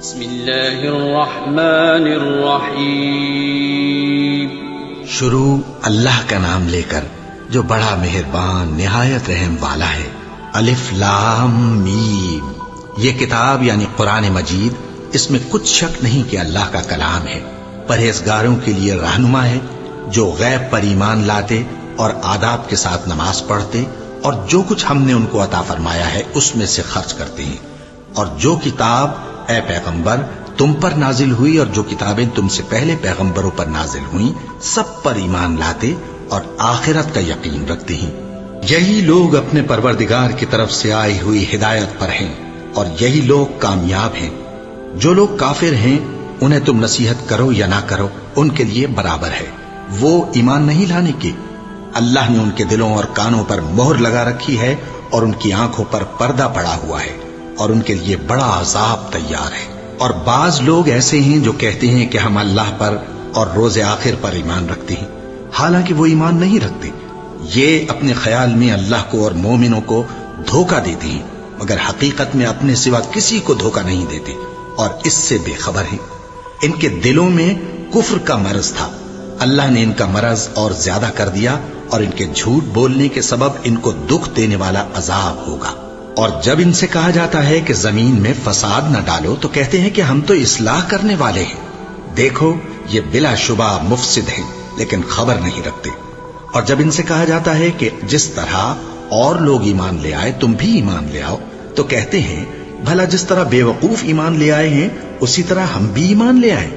بسم اللہ الرحمن الرحیم۔ شروع اللہ کا نام لے کر جو بڑا مہربان نہایت رحم والا ہے۔ الف لام میم۔ یہ کتاب یعنی قرآن مجید، اس میں کچھ شک نہیں کہ اللہ کا کلام ہے، پرہیزگاروں کے لیے رہنما ہے، جو غیب پر ایمان لاتے اور آداب کے ساتھ نماز پڑھتے اور جو کچھ ہم نے ان کو عطا فرمایا ہے اس میں سے خرچ کرتے ہیں، اور جو کتاب اے پیغمبر تم پر نازل ہوئی اور جو کتابیں تم سے پہلے پیغمبروں پر نازل ہوئیں سب پر ایمان لاتے اور آخرت کا یقین رکھتے ہیں۔ یہی لوگ اپنے پروردگار کی طرف سے آئی ہوئی ہدایت پر ہیں اور یہی لوگ کامیاب ہیں۔ جو لوگ کافر ہیں انہیں تم نصیحت کرو یا نہ کرو ان کے لیے برابر ہے، وہ ایمان نہیں لانے کے۔ اللہ نے ان کے دلوں اور کانوں پر مہر لگا رکھی ہے اور ان کی آنکھوں پر پردہ پڑا ہوا ہے اور ان کے لیے بڑا عذاب تیار ہے۔ اور بعض لوگ ایسے ہیں جو کہتے ہیں کہ ہم اللہ پر اور روز آخر پر ایمان رکھتے ہیں، حالانکہ وہ ایمان نہیں رکھتے۔ یہ اپنے خیال میں اللہ کو اور مومنوں کو دھوکہ دیتے ہیں، مگر حقیقت میں اپنے سوا کسی کو دھوکہ نہیں دیتے اور اس سے بے خبر ہیں۔ ان کے دلوں میں کفر کا مرض تھا، اللہ نے ان کا مرض اور زیادہ کر دیا اور ان کے جھوٹ بولنے کے سبب ان کو دکھ دینے والا عذاب ہوگا۔ اور جب ان سے کہا جاتا ہے کہ زمین میں فساد نہ ڈالو تو کہتے ہیں کہ ہم تو اصلاح کرنے والے ہیں۔ دیکھو یہ بلا شبہ مفسد ہیں لیکن خبر نہیں رکھتے۔ اور جب ان سے کہا جاتا ہے کہ جس طرح اور لوگ ایمان لے آئے تم بھی ایمان لے آؤ تو کہتے ہیں بھلا جس طرح بے وقوف ایمان لے آئے ہیں اسی طرح ہم بھی ایمان لے آئے۔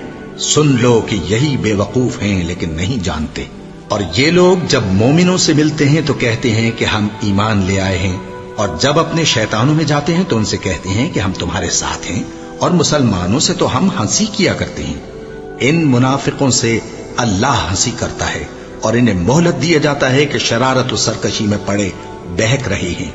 سن لو کہ یہی بے وقوف ہیں لیکن نہیں جانتے۔ اور یہ لوگ جب مومنوں سے ملتے ہیں تو کہتے ہیں کہ ہم ایمان لے آئے ہیں، اور جب اپنے شیطانوں میں جاتے ہیں تو ان سے کہتے ہیں کہ ہم تمہارے ساتھ ہیں، اور مسلمانوں سے تو ہم ہنسی کیا کرتے ہیں۔ ان منافقوں سے اللہ ہنسی کرتا ہے اور انہیں مہلت دیا جاتا ہے کہ شرارت و سرکشی میں پڑے بہک رہے ہیں۔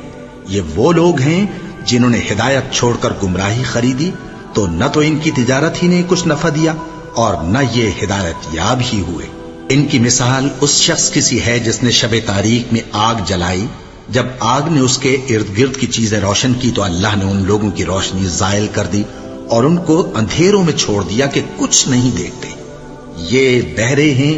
یہ وہ لوگ ہیں جنہوں نے ہدایت چھوڑ کر گمراہی خریدی، تو نہ تو ان کی تجارت ہی نے کچھ نفع دیا اور نہ یہ ہدایت یاب ہی ہوئے۔ ان کی مثال اس شخص کی سی ہے جس نے شب تاریک میں آگ جلائی، جب آگ نے اس کے ارد گرد کی چیزیں روشن کی تو اللہ نے ان لوگوں کی روشنی زائل کر دی اور ان کو اندھیروں میں چھوڑ دیا کہ کچھ نہیں دیکھتے۔ یہ بہرے ہیں،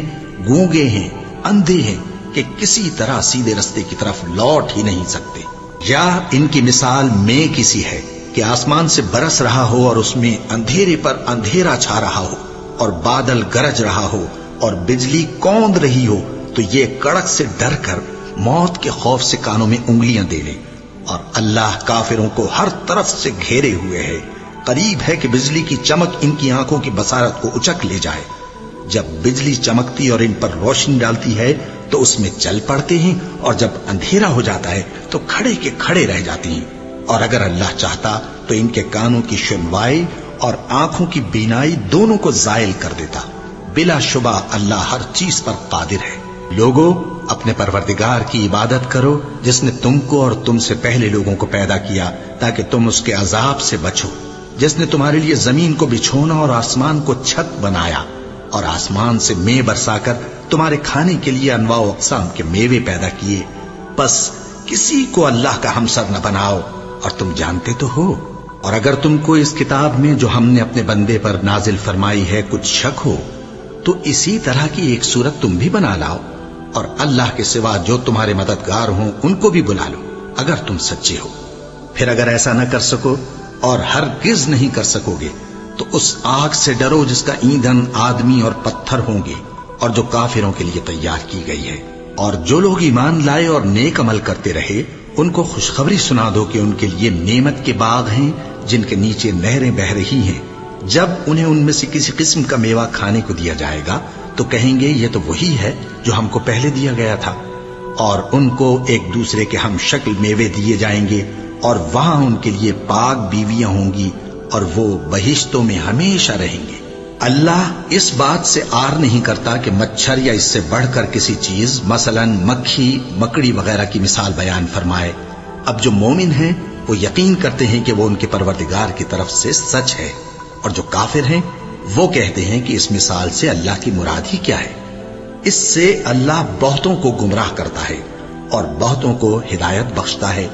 گونگے ہیں، اندھے ہیں کہ کسی طرح سیدھے رستے کی طرف لوٹ ہی نہیں سکتے۔ یا ان کی مثال میں کسی ہے کہ آسمان سے برس رہا ہو اور اس میں اندھیرے پر اندھیرا چھا رہا ہو اور بادل گرج رہا ہو اور بجلی کوند رہی ہو تو یہ کڑک سے ڈر کر موت کے خوف سے کانوں میں انگلیاں دے لے۔ اور اللہ کافروں کو ہر طرف سے گھیرے ہوئے ہے، قریب ہے کہ بجلی کی چمک ان کی آنکھوں کی بصارت کو اچک لے جائے۔ جب بجلی چمکتی اور ان پر روشنی ڈالتی ہے تو اس میں چل پڑتے ہیں، اور جب اندھیرا ہو جاتا ہے تو کھڑے کے کھڑے رہ جاتے ہیں۔ اور اگر اللہ چاہتا تو ان کے کانوں کی سنوائی اور آنکھوں کی بینائی دونوں کو زائل کر دیتا۔ بلا شبہ اللہ ہر چیز پر قادر ہے۔ لوگو اپنے پروردگار کی عبادت کرو جس نے تم کو اور تم سے پہلے لوگوں کو پیدا کیا تاکہ تم اس کے عذاب سے بچو، جس نے تمہارے لیے زمین کو بچھونا اور آسمان کو چھت بنایا اور آسمان سے مے برسا کر تمہارے کھانے کے لیے انواع و اقسام کے میوے پیدا کیے۔ بس کسی کو اللہ کا ہمسر نہ بناؤ، اور تم جانتے تو ہو۔ اور اگر تم کو اس کتاب میں جو ہم نے اپنے بندے پر نازل فرمائی ہے کچھ شک ہو تو اسی طرح کی ایک صورت تم بھی بنا لاؤ، اور اللہ کے سوا جو تمہارے مددگار ہوں ان کو بھی بلا لو اگر تم سچے ہو۔ پھر اگر ایسا نہ کر سکو اور ہرگز نہیں کر سکو گے تو اس آگ سے ڈرو جس کا ایندھن آدمی اور پتھر ہوں گے اور جو کافروں کے لیے تیار کی گئی ہے۔ اور جو لوگ ایمان لائے اور نیک عمل کرتے رہے ان کو خوشخبری سنا دو کہ ان کے لیے نعمت کے باغ ہیں جن کے نیچے نہریں بہ رہی ہیں۔ جب انہیں ان میں سے کسی قسم کا میوہ کھانے کو دیا جائے گا تو کہیں گے یہ تو وہی ہے جو ہم کو پہلے دیا گیا تھا، اور ان کو ایک دوسرے کے ہم شکل میوے دیے جائیں گے، اور وہاں ان کے لیے پاک بیویاں ہوں گی اور وہ بہشتوں میں ہمیشہ رہیں گے۔ اللہ اس بات سے آر نہیں کرتا کہ مچھر یا اس سے بڑھ کر کسی چیز مثلا مکھی مکڑی وغیرہ کی مثال بیان فرمائے۔ اب جو مومن ہیں وہ یقین کرتے ہیں کہ وہ ان کے پروردگار کی طرف سے سچ ہے، اور جو کافر ہیں وہ کہتے ہیں کہ اس مثال سے اللہ کی مراد ہی کیا ہے۔ اس سے اللہ بہتوں کو گمراہ کرتا ہے اور بہتوں کو ہدایت بخشتا ہے،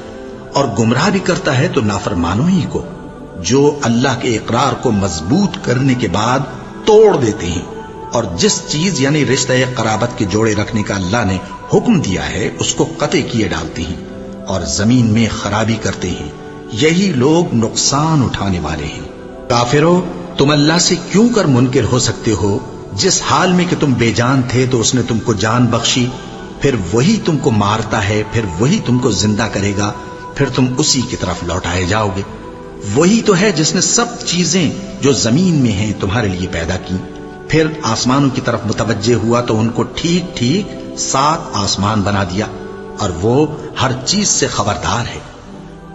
اور گمراہ بھی کرتا ہے تو نافرمانوں ہی کو۔ جو اللہ کے اقرار کو مضبوط کرنے کے بعد توڑ دیتے ہیں، اور جس چیز یعنی رشتہ قرابت کے جوڑے رکھنے کا اللہ نے حکم دیا ہے اس کو قطع کیے ڈالتے ہیں اور زمین میں خرابی کرتے ہیں، یہی لوگ نقصان اٹھانے والے ہیں۔ کافرو، تم اللہ سے کیوں کر منکر ہو سکتے ہو؟ جس حال میں کہ تم بے جان تھے تو اس نے تم کو جان بخشی، پھر وہی تم کو مارتا ہے، پھر وہی تم کو زندہ کرے گا، پھر تم اسی کی طرف لوٹائے جاؤ گے۔ وہی تو ہے جس نے سب چیزیں جو زمین میں ہیں تمہارے لیے پیدا کی، پھر آسمانوں کی طرف متوجہ ہوا تو ان کو ٹھیک ٹھیک 7 آسمان بنا دیا، اور وہ ہر چیز سے خبردار ہے۔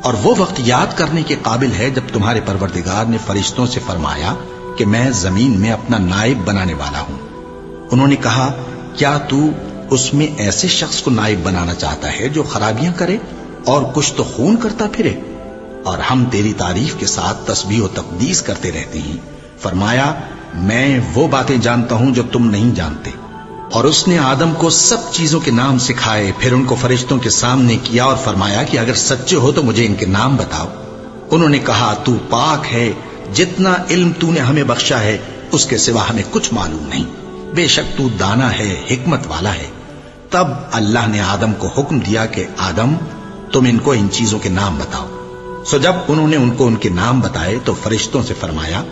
اور وہ وقت یاد کرنے کے قابل ہے جب تمہارے پروردگار نے فرشتوں سے فرمایا کہ میں زمین میں اپنا نائب بنانے والا ہوں۔ انہوں نے کہا، کیا تو اس میں ایسے شخص کو نائب بنانا چاہتا ہے جو خرابیاں کرے اور کچھ تو خون کرتا پھرے؟ اور ہم تیری تعریف کے ساتھ تسبیح و تقدیس کرتے رہتے ہیں۔ فرمایا، میں وہ باتیں جانتا ہوں جو تم نہیں جانتے۔ اور اس نے آدم کو سب چیزوں کے نام سکھائے، پھر ان کو فرشتوں کے سامنے کیا اور فرمایا کہ اگر سچے ہو تو مجھے ان کے نام بتاؤ۔ انہوں نے کہا، تو پاک ہے، جتنا علم تو نے ہمیں بخشا ہے اس کے سوا ہمیں کچھ معلوم نہیں، بے شک تو دانا ہے، حکمت والا ہے۔ تب اللہ نے آدم کو حکم دیا کہ آدم، تم ان کو ان چیزوں کے نام بتاؤ۔ سو جب انہوں نے ان کو ان کے نام بتائے تو فرشتوں سے فرمایا،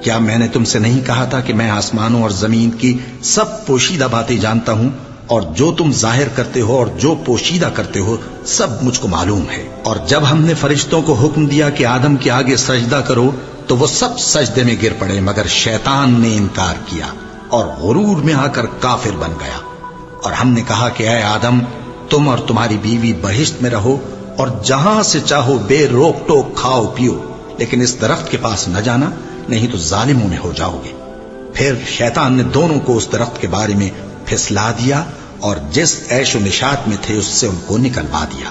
کیا میں نے تم سے نہیں کہا تھا کہ میں آسمانوں اور زمین کی سب پوشیدہ باتیں جانتا ہوں، اور جو تم ظاہر کرتے ہو اور جو پوشیدہ کرتے ہو سب مجھ کو معلوم ہے۔ اور جب ہم نے فرشتوں کو حکم دیا کہ آدم کے آگے سجدہ کرو تو وہ سب سجدے میں گر پڑے، مگر شیطان نے انکار کیا اور غرور میں آ کر کافر بن گیا۔ اور ہم نے کہا کہ اے آدم، تم اور تمہاری بیوی بہشت میں رہو اور جہاں سے چاہو بے روک ٹوک کھاؤ پیو، لیکن اس درخت کے پاس نہ جانا، نہیں تو ظالموں میں ہو جاؤ گے۔ پھر شیطان نے دونوں کو اس درخت کے بارے میں پھسلا دیا اور جس عیش و نشاط میں تھے اس سے ان کو نکلوا دیا۔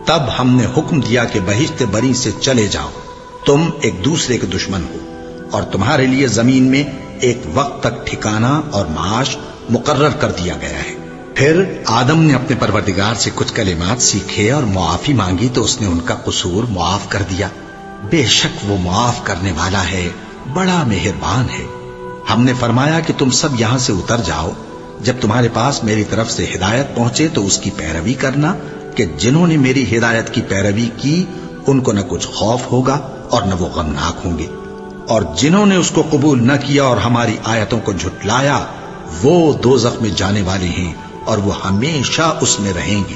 تب ہم نے حکم دیا کہ بہشت بری سے چلے جاؤ، تم ایک دوسرے کے دشمن ہو، اور تمہارے لیے زمین میں ایک وقت تک ٹھکانہ اور معاش مقرر کر دیا گیا ہے۔ پھر آدم نے اپنے پروردگار سے کچھ کلمات سیکھے اور معافی مانگی تو اس نے ان کا قصور معاف کر دیا۔ بے شک وہ معاف کرنے والا ہے، بڑا مہربان ہے۔ ہم نے فرمایا کہ تم سب یہاں سے اتر جاؤ، جب تمہارے پاس میری طرف سے ہدایت پہنچے تو اس کی پیروی کرنا، کہ جنہوں نے میری ہدایت کی پیروی کی ان کو نہ کچھ خوف ہوگا اور نہ وہ غمناک ہوں گے، اور جنہوں نے اس کو قبول نہ کیا اور ہماری آیتوں کو جھٹلایا وہ دوزخ میں جانے والے ہیں اور وہ ہمیشہ اس میں رہیں گے۔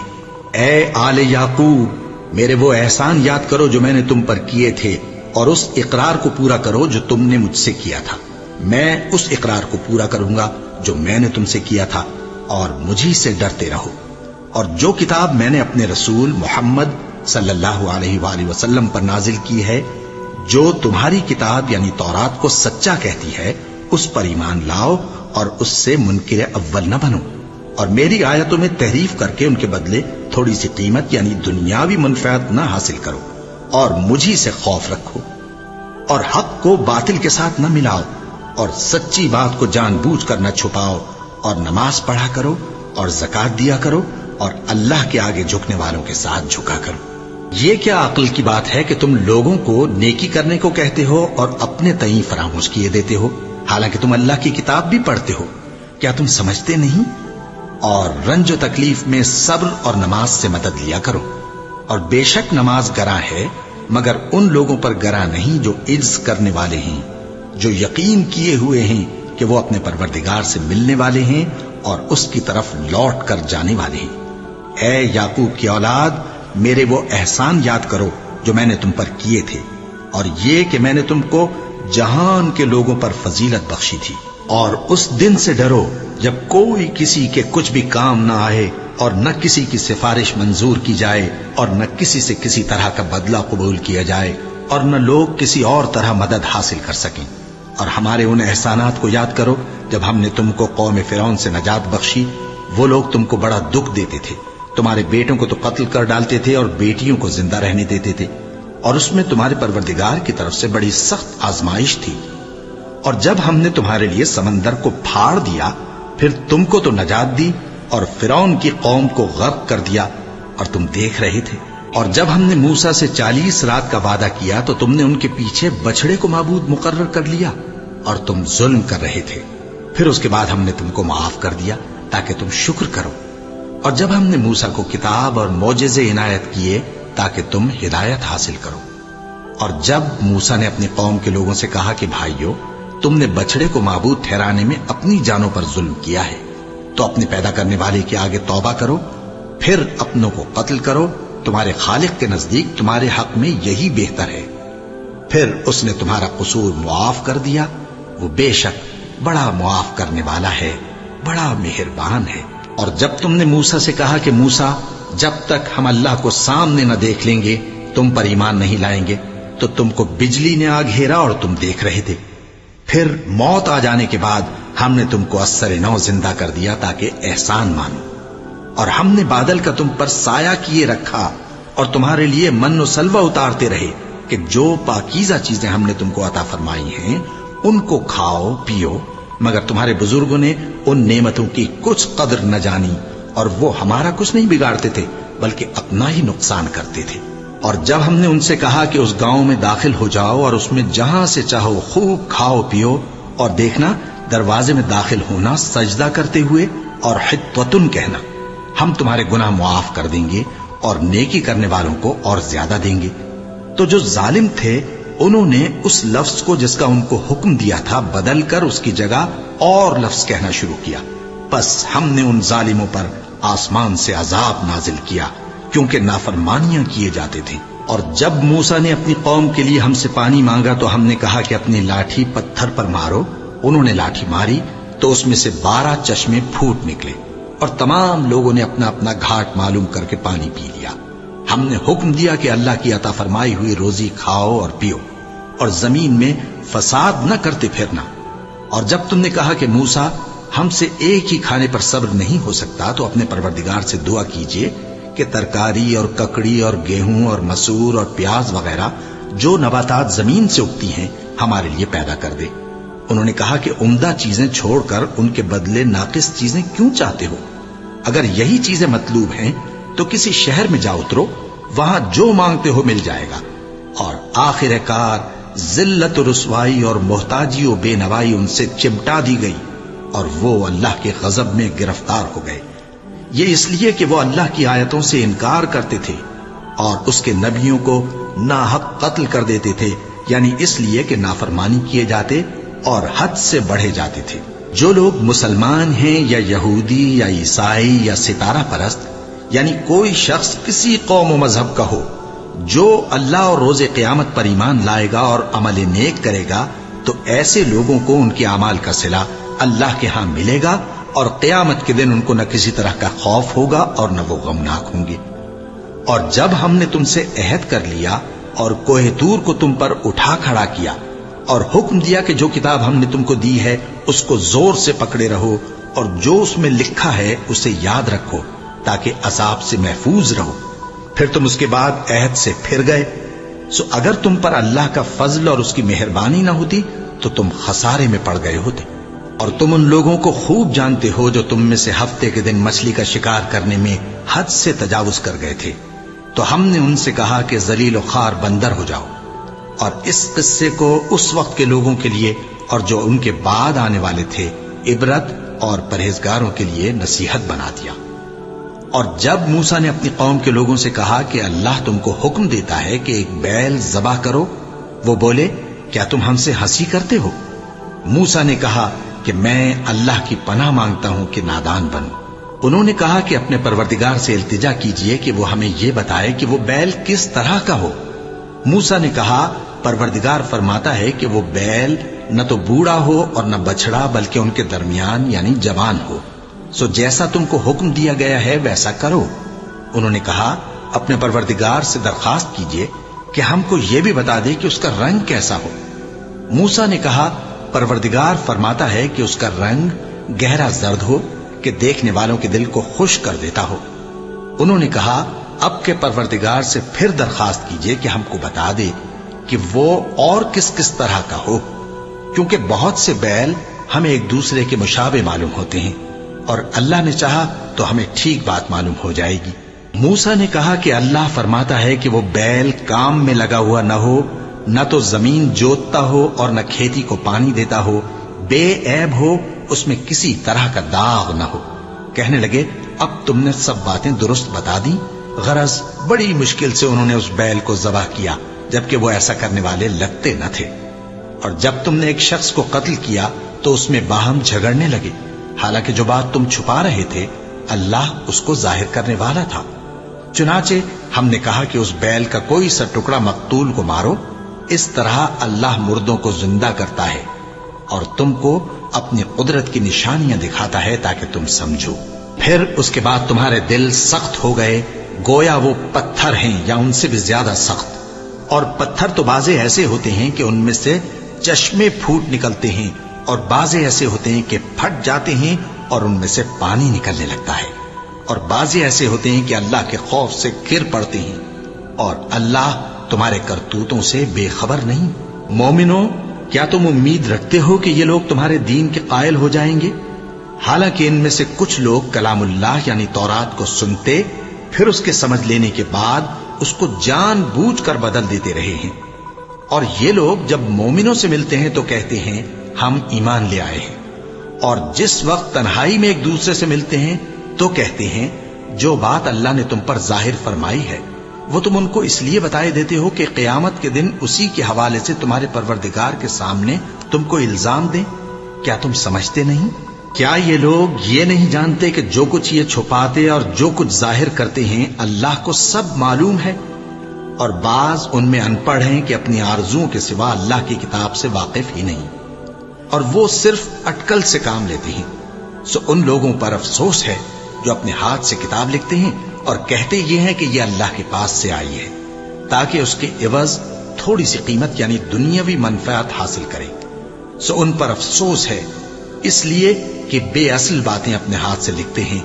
اے آل یعقوب، میرے وہ احسان یاد کرو جو میں نے تم پر کیے تھے، اور اس اقرار کو پورا کرو جو تم نے مجھ سے کیا تھا۔ میں اس اقرار کو پورا کروں گا جو میں نے تم سے کیا تھا، اور مجھی سے ڈرتے رہو۔ اور جو کتاب میں نے اپنے رسول محمد صلی اللہ علیہ وآلہ وسلم پر نازل کی ہے، جو تمہاری کتاب یعنی تورات کو سچا کہتی ہے، اس پر ایمان لاؤ اور اس سے منکر اول نہ بنو، اور میری آیتوں میں تحریف کر کے ان کے بدلے تھوڑی سی قیمت یعنی دنیاوی منفعت نہ حاصل کرو، اور مجھی سے خوف رکھو، اور حق کو باطل کے ساتھ نہ ملاؤ، اور سچی بات کو جان بوجھ کر نہ چھپاؤ، اور نماز پڑھا کرو اور زکوٰۃ دیا کرو، اور اللہ کے آگے جھکنے والوں کے ساتھ جھکا کرو۔ یہ کیا عقل کی بات ہے کہ تم لوگوں کو نیکی کرنے کو کہتے ہو اور اپنے تئیں فراموش کیے دیتے ہو، حالانکہ تم اللہ کی کتاب بھی پڑھتے ہو؟ کیا تم سمجھتے نہیں؟ اور رنج و تکلیف میں صبر اور نماز سے مدد لیا کرو، اور بے شک نماز گراں ہے، مگر ان لوگوں پر گراں نہیں جو عجز کرنے والے ہیں، جو یقین کیے ہوئے ہیں کہ وہ اپنے پروردگار سے ملنے والے ہیں اور اس کی طرف لوٹ کر جانے والے ہیں۔ اے یعقوب کی اولاد، میرے وہ احسان یاد کرو جو میں نے تم پر کیے تھے، اور یہ کہ میں نے تم کو جہان کے لوگوں پر فضیلت بخشی تھی۔ اور اس دن سے ڈرو جب کوئی کسی کے کچھ بھی کام نہ آئے، اور نہ کسی کی سفارش منظور کی جائے، اور نہ کسی سے کسی طرح کا بدلہ قبول کیا جائے، اور نہ لوگ کسی اور طرح مدد حاصل کر سکیں۔ اور ہمارے ان احسانات کو یاد کرو جب ہم نے تم کو قوم فرعون سے نجات بخشی۔ وہ لوگ تم کو بڑا دکھ دیتے تھے، تمہارے بیٹوں کو تو قتل کر ڈالتے تھے اور بیٹیوں کو زندہ رہنے دیتے تھے، اور اس میں تمہارے پروردگار کی طرف سے بڑی سخت آزمائش تھی۔ اور جب ہم نے تمہارے لیے سمندر کو پھاڑ دیا، پھر تم کو تو نجات دی اور فرعون کی قوم کو غرق کر دیا، اور تم دیکھ رہے تھے۔ اور جب ہم نے موسیٰ سے 40 رات کا وعدہ کیا تو تم نے ان کے پیچھے بچڑے کو معبود مقرر کر لیا اور تم ظلم کر رہے تھے. پھر اس کے بعد ہم نے تم کو معاف کر دیا تاکہ تم شکر کرو. اور جب ہم نے موسیٰ کو کتاب اور معجزے عنایت کیے تاکہ تم ہدایت حاصل کرو. اور جب موسیٰ نے اپنی قوم کے لوگوں سے کہا کہ بھائیو، تم نے بچڑے کو معبود ٹھہرانے میں اپنی جانوں پر ظلم کیا ہے، تو اپنے پیدا کرنے والے کے آگے توبہ کرو، پھر اپنوں کو قتل کرو، تمہارے خالق کے نزدیک تمہارے حق میں یہی بہتر ہے. پھر اس نے تمہارا قصور معاف کر دیا. وہ بے شک بڑا معاف کرنے والا ہے، بڑا مہربان ہے. اور جب تم نے موسیٰ سے کہا کہ موسیٰ، جب تک ہم اللہ کو سامنے نہ دیکھ لیں گے تم پر ایمان نہیں لائیں گے، تو تم کو بجلی نے آ گھیرا اور تم دیکھ رہے تھے. پھر موت آ جانے کے بعد ہم نے تم کو اثر نو زندہ کر دیا تاکہ احسان مانو. اور ہم نے بادل کا تم پر سایہ کیے رکھا اور تمہارے لیے من و سلوہ اتارتے رہے کہ جو پاکیزہ چیزیں ہم نے تم کو عطا فرمائی ہیں ان کو کھاؤ پیو، مگر تمہارے بزرگوں نے ان نعمتوں کی کچھ قدر نہ جانی اور وہ ہمارا کچھ نہیں بگاڑتے تھے بلکہ اپنا ہی نقصان کرتے تھے. اور جب ہم نے ان سے کہا کہ اس گاؤں میں داخل ہو جاؤ اور اس میں جہاں سے چاہو خوب کھاؤ پیو، اور دیکھنا دروازے میں داخل ہونا سجدہ کرتے ہوئے اور حطوتن کہنا، ہم تمہارے گناہ معاف کر دیں گے اور نیکی کرنے والوں کو اور زیادہ دیں گے. تو جو ظالم تھے انہوں نے اس لفظ کو جس کا ان کو حکم دیا تھا بدل کر اس کی جگہ اور لفظ کہنا شروع کیا. بس ہم نے ان ظالموں پر آسمان سے عذاب نازل کیا کیونکہ نافرمانیاں کیے جاتے تھے. اور جب موسیٰ نے اپنی قوم کے لیے ہم سے پانی مانگا تو ہم نے کہا کہ اپنی لاٹھی پتھر پر مارو. انہوں نے لاٹھی ماری تو اس میں سے 12 چشمے پھوٹ نکلے اور تمام لوگوں نے اپنا اپنا گھاٹ معلوم کر کے پانی پی لیا. ہم نے حکم دیا کہ اللہ کی عطا فرمائی ہوئی روزی کھاؤ اور پیو اور زمین میں فساد نہ کرتے پھرنا. اور جب تم نے کہا کہ موسیٰ ہم سے ایک ہی کھانے پر صبر نہیں ہو سکتا تو اپنے پروردگار سے دعا کیجئے کہ ترکاری اور ککڑی اور گیہوں اور مسور اور پیاز وغیرہ جو نباتات زمین سے اگتی ہیں ہمارے لیے پیدا کر دے. انہوں نے کہا کہ عمدہ چیزیں چھوڑ کر ان کے بدلے ناقص چیزیں کیوں چاہتے ہو؟ اگر یہی چیزیں مطلوب ہیں تو کسی شہر میں جا اترو، وہاں جو مانگتے ہو مل جائے گا. اور آخر کار ذلت و رسوائی اور محتاجی و بے نوائی ان سے چمٹا دی گئی اور وہ اللہ کے غضب میں گرفتار ہو گئے. یہ اس لیے کہ وہ اللہ کی آیتوں سے انکار کرتے تھے اور اس کے نبیوں کو ناحق قتل کر دیتے تھے، یعنی اس لیے کہ نافرمانی کیے جاتے اور حد سے بڑھے جاتے تھے. جو لوگ مسلمان ہیں یا یہودی یا عیسائی یا ستارہ پرست، یعنی کوئی شخص کسی قوم و مذہب کا ہو، جو اللہ اور روز قیامت پر ایمان لائے گا اور عمل نیک کرے گا تو ایسے لوگوں کو ان کے اعمال کا صلہ اللہ کے ہاں ملے گا اور قیامت کے دن ان کو نہ کسی طرح کا خوف ہوگا اور نہ وہ غمناک ہوں گے. اور جب ہم نے تم سے عہد کر لیا اور کوہ طور کو تم پر اٹھا کھڑا کیا اور حکم دیا کہ جو کتاب ہم نے تم کو دی ہے اس کو زور سے پکڑے رہو اور جو اس میں لکھا ہے اسے یاد رکھو تاکہ عذاب سے محفوظ رہو، پھر تم اس کے بعد عہد سے پھر گئے، سو اگر تم پر اللہ کا فضل اور اس کی مہربانی نہ ہوتی تو تم خسارے میں پڑ گئے ہوتے. اور تم ان لوگوں کو خوب جانتے ہو جو تم میں سے ہفتے کے دن مچھلی کا شکار کرنے میں حد سے تجاوز کر گئے تھے، تو ہم نے ان سے کہا کہ ذلیل و خوار بندر ہو جاؤ. اور اس قصے کو اس وقت کے لوگوں کے لیے اور جو ان کے بعد آنے والے تھے عبرت اور پرہیزگاروں کے لیے نصیحت بنا دیا. اور جب موسیٰ نے اپنی قوم کے لوگوں سے کہا کہ اللہ تم کو حکم دیتا ہے کہ ایک بیل ذبح کرو، وہ بولے کیا تم ہم سے ہنسی کرتے ہو؟ موسیٰ نے کہا کہ میں اللہ کی پناہ مانگتا ہوں کہ نادان بنوں. انہوں نے کہا کہ اپنے پروردگار سے التجا کیجئے کہ وہ ہمیں یہ بتائے کہ وہ بیل کس طرح کا ہو. موسیٰ نے کہا پروردگار فرماتا ہے کہ وہ بیل نہ تو بوڑھا ہو اور نہ بچڑا بلکہ ان کے درمیان یعنی جوان ہو، سو جیسا تم کو حکم دیا گیا ہے ویسا کرو. انہوں نے کہا اپنے پروردگار سے درخواست کیجئے کہ ہم کو یہ بھی بتا دے کہ اس کا رنگ کیسا ہو. موسیٰ نے کہا پروردگار فرماتا ہے کہ اس کا رنگ گہرا زرد ہو کہ دیکھنے والوں کے دل کو خوش کر دیتا ہو. انہوں نے کہا اب کے پروردگار سے پھر درخواست کیجئے کہ ہم کو بتا دے کہ وہ اور کس کس طرح کا ہو، کیونکہ بہت سے بیل ہمیں ایک دوسرے کے مشابہ معلوم ہوتے ہیں اور اللہ نے چاہا تو ہمیں ٹھیک بات معلوم ہو جائے گی. موسیٰ نے کہا کہ اللہ فرماتا ہے کہ وہ بیل کام میں لگا ہوا نہ ہو، نہ تو زمین جوتتا ہو اور نہ کھیتی کو پانی دیتا ہو، بے عیب ہو، اس میں کسی طرح کا داغ نہ ہو۔ کہنے لگے اب تم نے سب باتیں درست بتا دی۔ غرض بڑی مشکل سے انہوں نے اس بیل کو ذبح کیا، جبکہ وہ ایسا کرنے والے لگتے نہ تھے۔ اور جب تم نے ایک شخص کو قتل کیا تو اس میں باہم جھگڑنے لگے، حالانکہ جو بات تم چھپا رہے تھے اللہ اس کو ظاہر کرنے والا تھا۔ چنانچہ ہم نے کہا کہ اس بیل کا کوئی سا ٹکڑا مقتول کو مارو، اس طرح اللہ مردوں کو زندہ کرتا ہے اور تم کو اپنی قدرت کی نشانیاں دکھاتا ہے تاکہ تم سمجھو۔ پھر اس کے بعد تمہارے دل سخت ہو گئے، گویا وہ پتھر ہیں یا ان سے بھی زیادہ سخت۔ اور پتھر تو بعضے ایسے ہوتے ہیں کہ ان میں سے چشمے پھوٹ نکلتے ہیں، اور بعضے ایسے ہوتے ہیں کہ پھٹ جاتے ہیں اور ان میں سے پانی نکلنے لگتا ہے، اور بعضے ایسے ہوتے ہیں کہ اللہ کے خوف سے گر پڑتے ہیں، اور اللہ تمہارے کرتوتوں سے بے خبر نہیں۔ مومنو، کیا تم امید رکھتے ہو کہ یہ لوگ تمہارے دین کے قائل ہو جائیں گے؟ حالانکہ ان میں سے کچھ لوگ کلام اللہ یعنی تورات کو سنتے، پھر اس کے سمجھ لینے کے بعد اس کو جان بوجھ کر بدل دیتے رہے ہیں۔ اور یہ لوگ جب مومنوں سے ملتے ہیں تو کہتے ہیں ہم ایمان لے آئے ہیں، اور جس وقت تنہائی میں ایک دوسرے سے ملتے ہیں تو کہتے ہیں جو بات اللہ نے تم پر ظاہر فرمائی ہے وہ تم ان کو اس لیے بتائے دیتے ہو کہ قیامت کے دن اسی کے حوالے سے تمہارے پروردگار کے سامنے تم کو الزام دیں۔ کیا تم سمجھتے نہیں؟ کیا یہ لوگ یہ نہیں جانتے کہ جو کچھ یہ چھپاتے اور جو کچھ ظاہر کرتے ہیں اللہ کو سب معلوم ہے؟ اور بعض ان میں ان پڑھ ہیں کہ اپنی آرزوؤں کے سوا اللہ کی کتاب سے واقف ہی نہیں، اور وہ صرف اٹکل سے کام لیتے ہیں۔ سو ان لوگوں پر افسوس ہے جو اپنے ہاتھ سے کتاب لکھتے ہیں اور کہتے یہ ہیں کہ یہ اللہ کے پاس سے آئی ہے، تاکہ اس کے عوض تھوڑی سی قیمت یعنی دنیاوی منفعت حاصل کریں۔ سو ان پر افسوس ہے اس لیے کہ بے اصل باتیں اپنے ہاتھ سے لکھتے ہیں،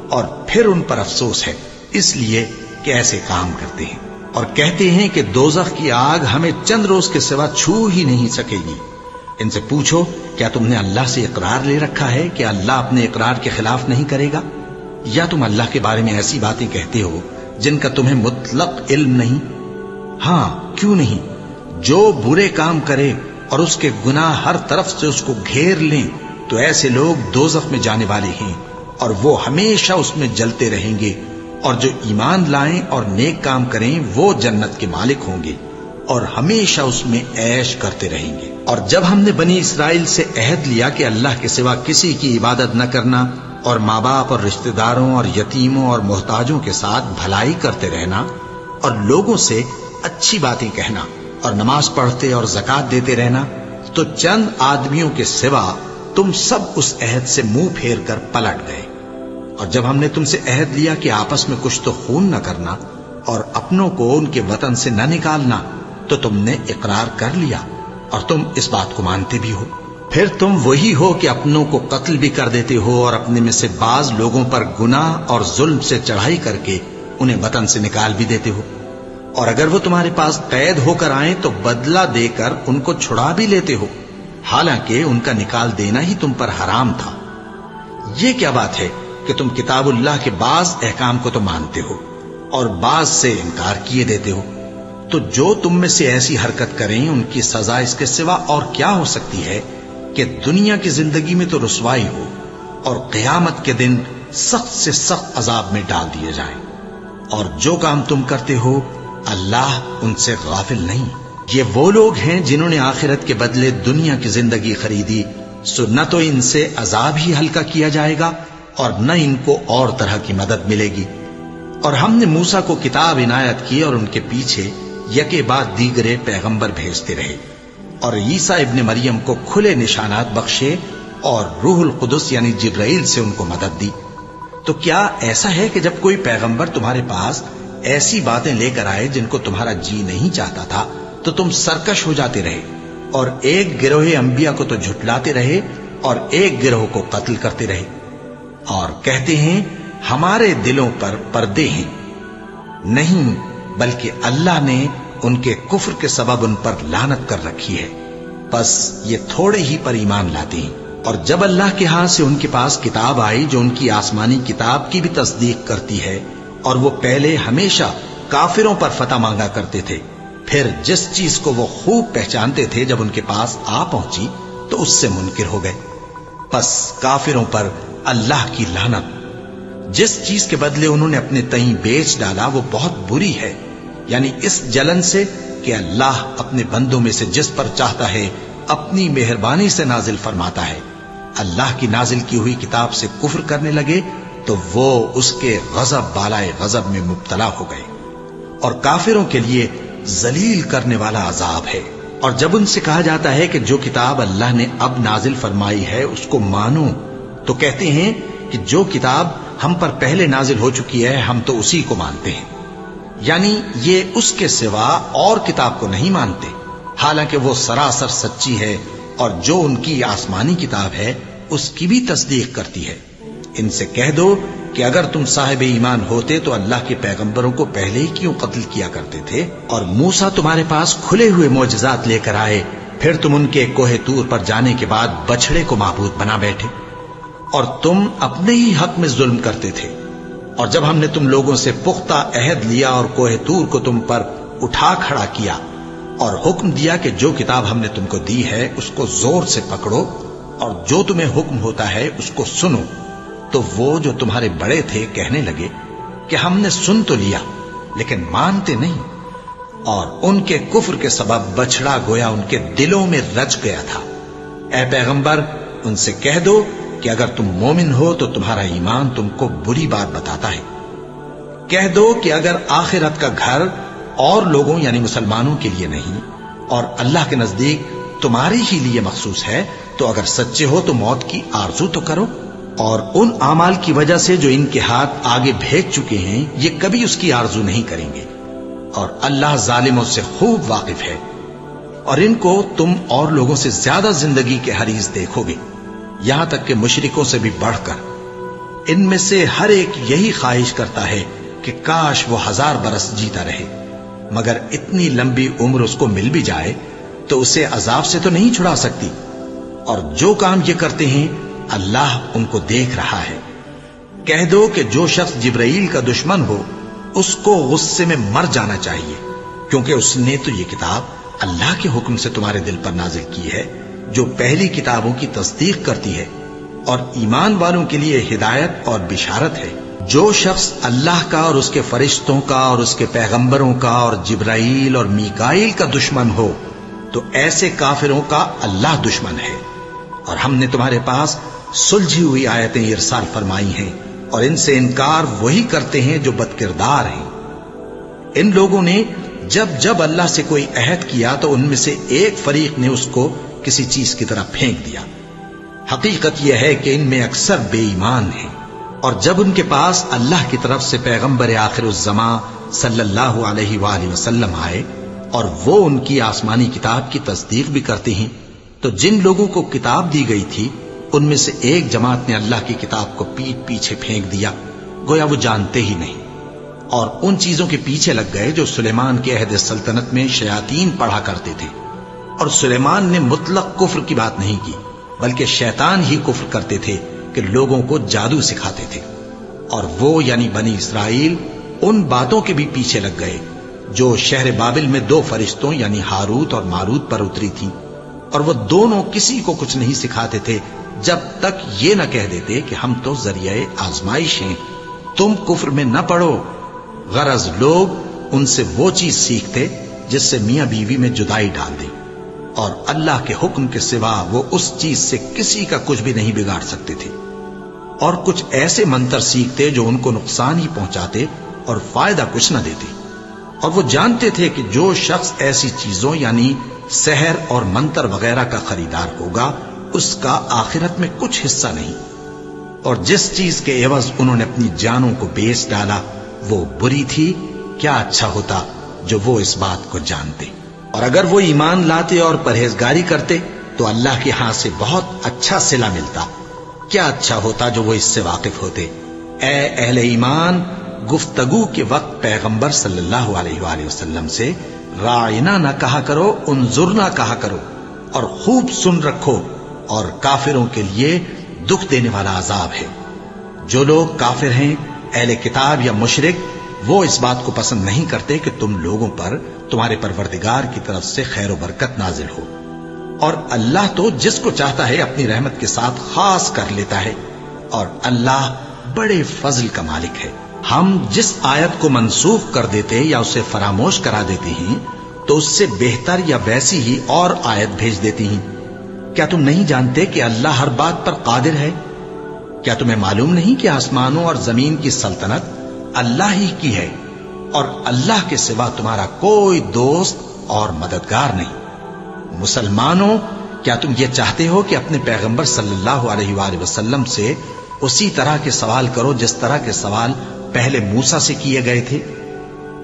اور پھر ان پر افسوس ہے اس لیے کہ ایسے کام کرتے ہیں، اور کہتے ہیں کہ دوزخ کی آگ ہمیں چند روز کے سوا چھو ہی نہیں سکے گی۔ ان سے پوچھو کیا تم نے اللہ سے اقرار لے رکھا ہے کہ اللہ اپنے اقرار کے خلاف نہیں کرے گا؟ یا تم اللہ کے بارے میں ایسی باتیں کہتے ہو جن کا تمہیں مطلق علم نہیں؟ ہاں کیوں نہیں، جو برے کام کرے اور اس کے گناہ ہر طرف سے اس کو گھیر لیں تو ایسے لوگ دوزخ میں جانے والے ہیں، اور وہ ہمیشہ اس میں جلتے رہیں گے، اور جو ایمان لائیں اور نیک کام کریں وہ جنت کے مالک ہوں گے اور ہمیشہ اس میں عیش کرتے رہیں گے۔ اور جب ہم نے بنی اسرائیل سے عہد لیا کہ اللہ کے سوا کسی کی عبادت نہ کرنا، اور ماں باپ اور رشتہ داروں اور یتیموں اور محتاجوں کے ساتھ بھلائی کرتے رہنا، اور لوگوں سے اچھی باتیں کہنا، اور نماز پڑھتے اور زکوٰۃ دیتے رہنا، تو چند آدمیوں کے سوا تم سب اس عہد سے منہ پھیر کر پلٹ گئے۔ اور جب ہم نے تم سے عہد لیا کہ آپس میں کچھ تو خون نہ کرنا اور اپنوں کو ان کے وطن سے نہ نکالنا، تو تم نے اقرار کر لیا اور تم اس بات کو مانتے بھی ہو۔ پھر تم وہی ہو کہ اپنوں کو قتل بھی کر دیتے ہو اور اپنے میں سے بعض لوگوں پر گناہ اور ظلم سے چڑھائی کر کے انہیں وطن سے نکال بھی دیتے ہو، اور اگر وہ تمہارے پاس قید ہو کر آئیں تو بدلہ دے کر ان کو چھڑا بھی لیتے ہو، حالانکہ ان کا نکال دینا ہی تم پر حرام تھا۔ یہ کیا بات ہے کہ تم کتاب اللہ کے بعض احکام کو تو مانتے ہو اور بعض سے انکار کیے دیتے ہو؟ تو جو تم میں سے ایسی حرکت کریں ان کی سزا اس کے سوا اور کیا ہو سکتی ہے کہ دنیا کی زندگی میں تو رسوائی ہو اور قیامت کے دن سخت سے سخت عذاب میں ڈال دیے جائیں۔ اور جو کام تم کرتے ہو اللہ ان سے غافل نہیں۔ یہ وہ لوگ ہیں جنہوں نے آخرت کے بدلے دنیا کی زندگی خریدی، سو نہ تو ان سے عذاب ہی ہلکا کیا جائے گا اور نہ ان کو اور طرح کی مدد ملے گی۔ اور ہم نے موسیٰ کو کتاب عنایت کی اور ان کے پیچھے یکے بعد دیگرے پیغمبر بھیجتے رہے، اور عیسیٰ ابن مریم کو کھلے نشانات بخشے اور روح القدس یعنی جبرائیل سے ان کو مدد دی۔ تو کیا ایسا ہے کہ جب کوئی پیغمبر تمہارے پاس ایسی باتیں لے کر آئے جن کو تمہارا جی نہیں چاہتا تھا تو تم سرکش ہو جاتے رہے، اور ایک گروہ انبیاء کو تو جھٹلاتے رہے اور ایک گروہ کو قتل کرتے رہے، اور کہتے ہیں ہمارے دلوں پر پردے ہیں؟ نہیں، بلکہ اللہ نے ان کے کفر کے سبب ان پر لعنت کر رکھی ہے، بس یہ تھوڑے ہی پر ایمان لاتے ہیں۔ اور جب اللہ کے ہاں سے ان کے پاس کتاب آئی جو ان کی آسمانی کتاب کی بھی تصدیق کرتی ہے اور وہ پہلے ہمیشہ کافروں پر فتح مانگا کرتے تھے، پھر جس چیز کو وہ خوب پہچانتے تھے جب ان کے پاس آ پہنچی تو اس سے منکر ہو گئے۔ پس کافروں پر اللہ کی لعنت۔ جس چیز کے بدلے انہوں نے اپنے تئیں بیچ ڈالا وہ بہت بری ہے، یعنی اس جلن سے کہ اللہ اپنے بندوں میں سے جس پر چاہتا ہے اپنی مہربانی سے نازل فرماتا ہے۔ اللہ کی نازل کی ہوئی کتاب سے کفر کرنے لگے تو وہ اس کے غضب بالائے غضب میں مبتلا ہو گئے، اور کافروں کے لیے ذلیل کرنے والا عذاب ہے۔ اور جب ان سے کہا جاتا ہے کہ جو کتاب اللہ نے اب نازل فرمائی ہے اس کو مانو، تو کہتے ہیں کہ جو کتاب ہم پر پہلے نازل ہو چکی ہے ہم تو اسی کو مانتے ہیں، یعنی یہ اس کے سوا اور کتاب کو نہیں مانتے، حالانکہ وہ سراسر سچی ہے اور جو ان کی آسمانی کتاب ہے اس کی بھی تصدیق کرتی ہے۔ ان سے کہہ دو کہ اگر تم صاحب ایمان ہوتے تو اللہ کے پیغمبروں کو پہلے ہی کیوں قتل کیا کرتے تھے؟ اور موسیٰ تمہارے پاس کھلے ہوئے معجزات لے کر آئے، پھر تم ان کے کوہ طور پر جانے کے بعد بچڑے کو معبود بنا بیٹھے، اور تم اپنے ہی حق میں ظلم کرتے تھے۔ اور جب ہم نے تم لوگوں سے پختہ عہد لیا اور کوہ طور کو تم پر اٹھا کھڑا کیا اور حکم دیا کہ جو کتاب ہم نے تم کو دی ہے اس کو زور سے پکڑو اور جو تمہیں حکم ہوتا ہے اس کو سنو، تو وہ جو تمہارے بڑے تھے کہنے لگے کہ ہم نے سن تو لیا لیکن مانتے نہیں، اور ان کے کفر کے سبب بچڑا گویا ان کے دلوں میں رچ گیا تھا۔ اے پیغمبر ان سے کہہ دو کہ اگر تم مومن ہو تو تمہارا ایمان تم کو بری بات بتاتا ہے۔ کہہ دو کہ اگر آخرت کا گھر اور لوگوں یعنی مسلمانوں کے لیے نہیں اور اللہ کے نزدیک تمہارے ہی لیے مخصوص ہے تو اگر سچے ہو تو موت کی آرزو تو کرو، اور ان اعمال کی وجہ سے جو ان کے ہاتھ آگے بھیج چکے ہیں یہ کبھی اس کی آرزو نہیں کریں گے، اور اللہ ظالموں سے خوب واقف ہے۔ اور ان کو تم اور لوگوں سے زیادہ زندگی کے حریص دیکھو گے، یہاں تک کہ مشرکوں سے بھی بڑھ کر۔ ان میں سے ہر ایک یہی خواہش کرتا ہے کہ کاش وہ 1000 برس جیتا رہے، مگر اتنی لمبی عمر اس کو مل بھی جائے تو اسے عذاب سے تو نہیں چھڑا سکتی، اور جو کام یہ کرتے ہیں اللہ ان کو دیکھ رہا ہے۔ کہہ دو کہ جو شخص جبرائیل کا دشمن ہو اس کو غصے میں مر جانا چاہیے، کیونکہ اس نے تو یہ کتاب اللہ کے حکم سے تمہارے دل پر نازل کی ہے جو پہلی کتابوں کی تصدیق کرتی ہے اور ایمان والوں کے لیے ہدایت اور بشارت ہے۔ جو شخص اللہ کا اور اس کے فرشتوں کا اور اس کے پیغمبروں کا اور جبرائیل اور میکائیل کا دشمن ہو تو ایسے کافروں کا اللہ دشمن ہے۔ اور ہم نے تمہارے پاس سلجھی ہوئی آیتیں ارسال فرمائی ہیں، اور ان سے انکار وہی کرتے ہیں جو بد کردار ہیں۔ ان لوگوں نے جب جب اللہ سے کوئی عہد کیا تو ان میں سے ایک فریق نے اس کو کسی چیز کی طرح پھینک دیا۔ حقیقت یہ ہے کہ ان میں اکثر بے ایمان ہیں، اور جب ان کے پاس اللہ کی طرف سے پیغمبر آخر الزماں صلی اللہ علیہ وآلہ وسلم آئے اور وہ ان کی آسمانی کتاب کی تصدیق بھی کرتے ہیں، تو جن لوگوں کو کتاب دی گئی تھی ان میں سے ایک جماعت نے اللہ کی کتاب کو پیٹ پیچھے پھینک دیا، گویا وہ جانتے ہی نہیں، اور ان چیزوں کے پیچھے لگ گئے جو سلیمان کے عہد سلطنت میں شیاطین پڑھا کرتے تھے۔ اور سلیمان نے مطلق کفر کی بات نہیں کی، بلکہ شیطان ہی کفر کرتے تھے کہ لوگوں کو جادو سکھاتے تھے، اور وہ یعنی بنی اسرائیل ان باتوں کے بھی پیچھے لگ گئے جو شہر بابل میں 2 فرشتوں یعنی ہاروت اور ماروت پر اتری تھی، اور وہ دونوں کسی کو کچھ نہیں سکھاتے تھے جب تک یہ نہ کہہ دیتے کہ ہم تو ذریعہ آزمائش ہیں، تم کفر میں نہ پڑو۔ غرض لوگ ان سے وہ چیز سیکھتے جس سے میاں بیوی میں جدائی ڈال دے، اور اللہ کے حکم کے سوا وہ اس چیز سے کسی کا کچھ بھی نہیں بگاڑ سکتے تھے، اور کچھ ایسے منتر سیکھتے جو ان کو نقصان ہی پہنچاتے اور فائدہ کچھ نہ دیتے۔ اور وہ جانتے تھے کہ جو شخص ایسی چیزوں یعنی سحر اور منتر وغیرہ کا خریدار ہوگا اس کا آخرت میں کچھ حصہ نہیں، اور جس چیز کے عوض انہوں نے اپنی جانوں کو بیچ ڈالا وہ بری تھی۔ کیا اچھا ہوتا جو وہ اس بات کو جانتے، اور اگر وہ ایمان لاتے اور پرہیزگاری کرتے تو اللہ کے ہاں سے بہت اچھا صلہ ملتا۔ کیا اچھا ہوتا جو وہ اس سے واقف ہوتے۔ اے اہل ایمان، گفتگو کے وقت پیغمبر صلی اللہ علیہ وآلہ وسلم سے راعنا نہ کہا کرو، انظرنا کہا کرو، اور خوب سن رکھو، اور کافروں کے لیے دکھ دینے والا عذاب ہے۔ جو لوگ کافر ہیں اہل کتاب یا مشرک وہ اس بات کو پسند نہیں کرتے کہ تم لوگوں پر تمہارے پروردگار کی طرف سے خیر و برکت نازل ہو، اور اللہ تو جس کو چاہتا ہے اپنی رحمت کے ساتھ خاص کر لیتا ہے، اور اللہ بڑے فضل کا مالک ہے۔ ہم جس آیت کو منسوخ کر دیتے یا اسے فراموش کرا دیتے ہیں تو اس سے بہتر یا ویسی ہی اور آیت بھیج دیتی ہیں۔ کیا تم نہیں جانتے کہ اللہ ہر بات پر قادر ہے؟ کیا تمہیں معلوم نہیں کہ آسمانوں اور زمین کی سلطنت اللہ ہی کی ہے، اور اللہ کے سوا تمہارا کوئی دوست اور مددگار نہیں؟ مسلمانوں، کیا تم یہ چاہتے ہو کہ اپنے پیغمبر صلی اللہ علیہ وآلہ وسلم سے اسی طرح کے سوال کرو جس طرح کے سوال پہلے موسیٰ سے کیے گئے تھے؟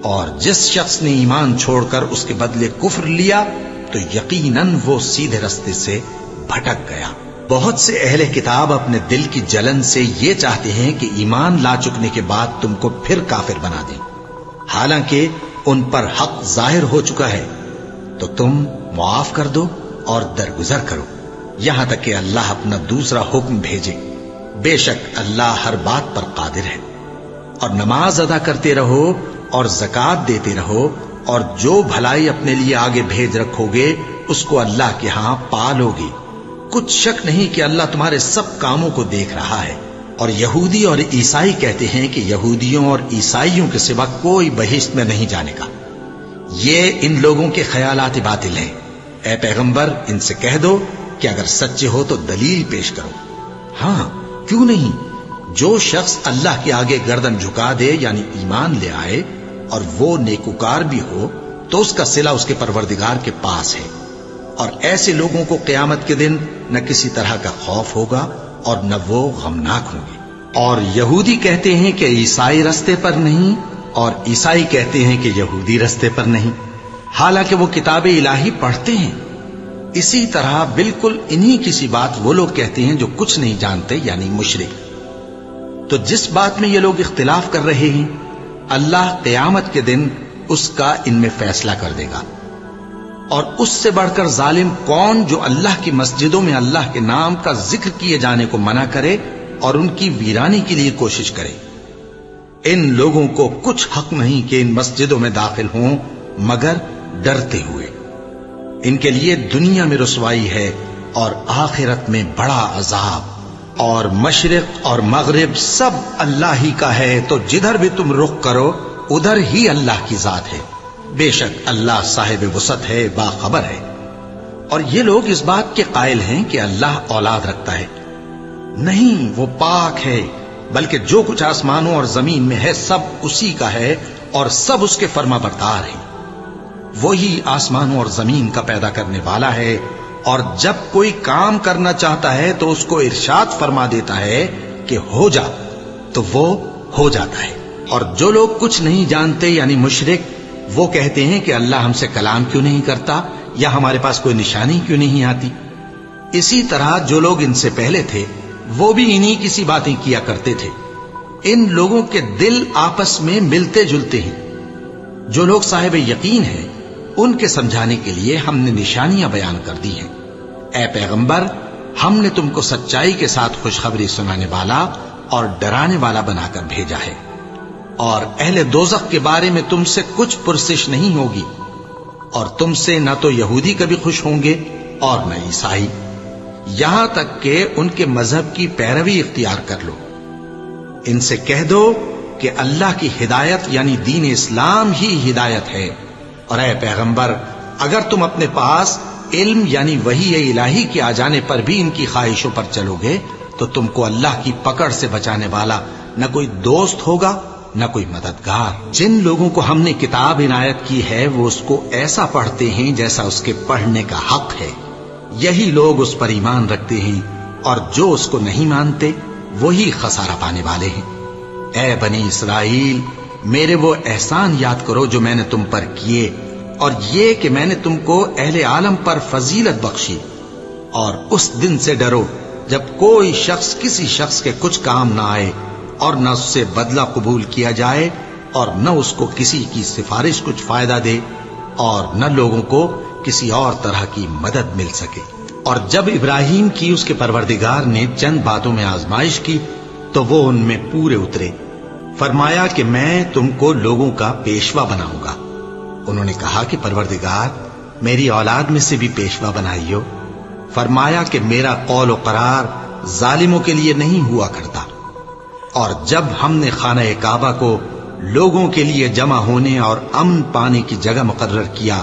اور جس شخص نے ایمان چھوڑ کر اس کے بدلے کفر لیا تو یقیناً وہ سیدھے رستے سے بھٹک گیا۔ بہت سے اہل کتاب اپنے دل کی جلن سے یہ چاہتے ہیں کہ ایمان لا چکنے کے بعد تم کو پھر کافر بنا دیں، حالانکہ ان پر حق ظاہر ہو چکا ہے۔ تو تم معاف کر دو اور درگزر کرو یہاں تک کہ اللہ اپنا دوسرا حکم بھیجے۔ بے شک اللہ ہر بات پر قادر ہے۔ اور نماز ادا کرتے رہو اور زکوٰۃ دیتے رہو، اور جو بھلائی اپنے لیے آگے بھیج رکھو گے اس کو اللہ کے ہاں پالو گے۔ کچھ شک نہیں کہ اللہ تمہارے سب کاموں کو دیکھ رہا ہے۔ اور یہودی اور عیسائی کہتے ہیں کہ یہودیوں اور عیسائیوں کے سوا کوئی بہشت میں نہیں جانے کا۔ یہ ان لوگوں کے خیالات باطل ہیں۔ اے پیغمبر، ان سے کہہ دو کہ اگر سچے ہو تو دلیل پیش کرو۔ ہاں، کیوں نہیں؟ جو شخص اللہ کے آگے گردن جھکا دے یعنی ایمان لے آئے اور وہ نیکوکار بھی ہو تو اس کا صلہ اس کے پروردگار کے پاس ہے، اور ایسے لوگوں کو قیامت کے دن نہ کسی طرح کا خوف ہوگا اور نہ وہ غمناک ہوں گے۔ اور یہودی کہتے ہیں کہ عیسائی رستے پر نہیں، اور عیسائی کہتے ہیں کہ یہودی رستے پر نہیں، حالانکہ وہ کتاب الہی پڑھتے ہیں۔ اسی طرح بالکل انہی کسی بات وہ لوگ کہتے ہیں جو کچھ نہیں جانتے یعنی مشرک۔ تو جس بات میں یہ لوگ اختلاف کر رہے ہیں اللہ قیامت کے دن اس کا ان میں فیصلہ کر دے گا۔ اور اس سے بڑھ کر ظالم کون جو اللہ کی مسجدوں میں اللہ کے نام کا ذکر کیے جانے کو منع کرے اور ان کی ویرانی کے لیے کوشش کرے۔ ان لوگوں کو کچھ حق نہیں کہ ان مسجدوں میں داخل ہوں مگر ڈرتے ہوئے۔ ان کے لیے دنیا میں رسوائی ہے اور آخرت میں بڑا عذاب۔ اور مشرق اور مغرب سب اللہ ہی کا ہے، تو جدھر بھی تم رخ کرو ادھر ہی اللہ کی ذات ہے۔ بے شک اللہ صاحب وسعت ہے، باخبر ہے۔ اور یہ لوگ اس بات کے قائل ہیں کہ اللہ اولاد رکھتا ہے۔ نہیں، وہ پاک ہے، بلکہ جو کچھ آسمانوں اور زمین میں ہے سب اسی کا ہے اور سب اس کے فرما بردار ہیں۔ وہی آسمانوں اور زمین کا پیدا کرنے والا ہے، اور جب کوئی کام کرنا چاہتا ہے تو اس کو ارشاد فرما دیتا ہے کہ ہو جا، تو وہ ہو جاتا ہے۔ اور جو لوگ کچھ نہیں جانتے یعنی مشرک، وہ کہتے ہیں کہ اللہ ہم سے کلام کیوں نہیں کرتا، یا ہمارے پاس کوئی نشانی کیوں نہیں آتی۔ اسی طرح جو لوگ ان سے پہلے تھے وہ بھی انہی کسی باتیں کیا کرتے تھے۔ ان لوگوں کے دل آپس میں ملتے جلتے ہیں۔ جو لوگ صاحب یقین ہیں ان کے سمجھانے کے لیے ہم نے نشانیاں بیان کر دی ہیں۔ اے پیغمبر، ہم نے تم کو سچائی کے ساتھ خوشخبری سنانے والا اور ڈرانے والا بنا کر بھیجا ہے۔ اور اہل دوزخ کے بارے میں تم سے کچھ پرسش نہیں ہوگی، اور تم سے نہ تو یہودی کبھی خوش ہوں گے اور نہ عیسائی، یہاں تک کہ ان کے مذہب کی پیروی اختیار کر لو۔ ان سے کہہ دو کہ اللہ کی ہدایت یعنی دین اسلام ہی ہدایت ہے، اور اے پیغمبر، اگر تم اپنے پاس علم یعنی وحی الہی کے آ جانے پر بھی ان کی خواہشوں پر چلو گے تو تم کو اللہ کی پکڑ سے بچانے والا نہ کوئی دوست ہوگا نہ کوئی مددگار۔ جن لوگوں کو ہم نے کتاب عنایت کی ہے وہ اس کو ایسا پڑھتے ہیں جیسا اس کے پڑھنے کا حق ہے، یہی لوگ اس پر ایمان رکھتے ہیں، اور جو اس کو نہیں مانتے وہی خسارہ پانے والے ہیں۔ اے بنی اسرائیل، میرے وہ احسان یاد کرو جو میں نے تم پر کیے، اور یہ کہ میں نے تم کو اہل عالم پر فضیلت بخشی۔ اور اس دن سے ڈرو جب کوئی شخص کسی شخص کے کچھ کام نہ آئے، اور نہ اس سے بدلہ قبول کیا جائے، اور نہ اس کو کسی کی سفارش کچھ فائدہ دے، اور نہ لوگوں کو کسی اور طرح کی مدد مل سکے۔ اور جب ابراہیم کی اس کے پروردگار نے چند باتوں میں آزمائش کی تو وہ ان میں پورے اترے۔ فرمایا کہ میں تم کو لوگوں کا پیشوا بناؤں گا۔ انہوں نے کہا کہ پروردگار میری اولاد میں سے بھی پیشوا بنائیو۔ فرمایا کہ میرا قول و قرار ظالموں کے لیے نہیں ہوا کرتا۔ اور جب ہم نے خانہ کعبہ کو لوگوں کے لیے جمع ہونے اور امن پانے کی جگہ مقرر کیا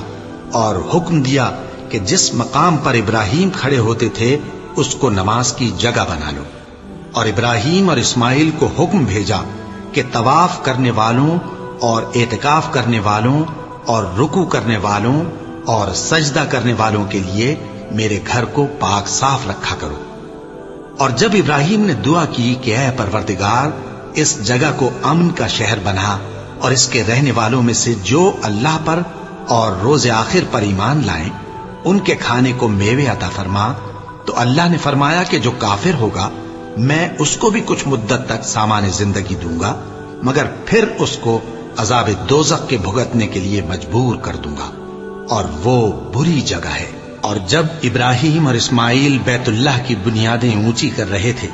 اور حکم دیا کہ جس مقام پر ابراہیم کھڑے ہوتے تھے اس کو نماز کی جگہ بنا لو، اور ابراہیم اور اسماعیل کو حکم بھیجا کہ طواف کرنے والوں اور اعتکاف کرنے والوں اور رکوع کرنے والوں اور سجدہ کرنے والوں کے لیے میرے گھر کو پاک صاف رکھا کرو۔ اور جب ابراہیم نے دعا کی کہ اے پروردگار اس جگہ کو امن کا شہر بنا اور اس کے رہنے والوں میں سے جو اللہ پر اور روز آخر پر ایمان لائیں ان کے کھانے کو میوے عطا فرما، تو اللہ نے فرمایا کہ جو کافر ہوگا میں اس کو بھی کچھ مدت تک سامان زندگی دوں گا، مگر پھر اس کو عذاب دوزخ کے بھگتنے کے لیے مجبور کر دوں گا، اور وہ بری جگہ ہے۔ اور جب ابراہیم اور اسماعیل بیت اللہ کی بنیادیں اونچی کر رہے تھے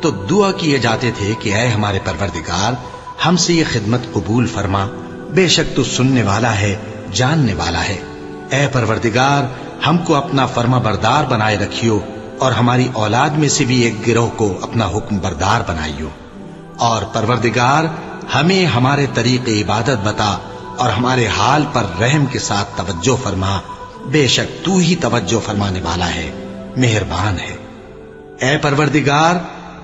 تو دعا کیے جاتے تھے کہ اے ہمارے پروردگار ہم سے یہ خدمت قبول فرما، بے شک تو سننے والا ہے، جاننے والا ہے۔ اے پروردگار ہم کو اپنا فرما بردار بنائے رکھیو، اور ہماری اولاد میں سے بھی ایک گروہ کو اپنا حکم بردار بنائیو۔ اور پروردگار ہمیں ہمارے طریق عبادت بتا اور ہمارے حال پر رحم کے ساتھ توجہ فرما، بے شک تو ہی توجہ فرمانے والا ہے، مہربان ہے۔ اے پروردگار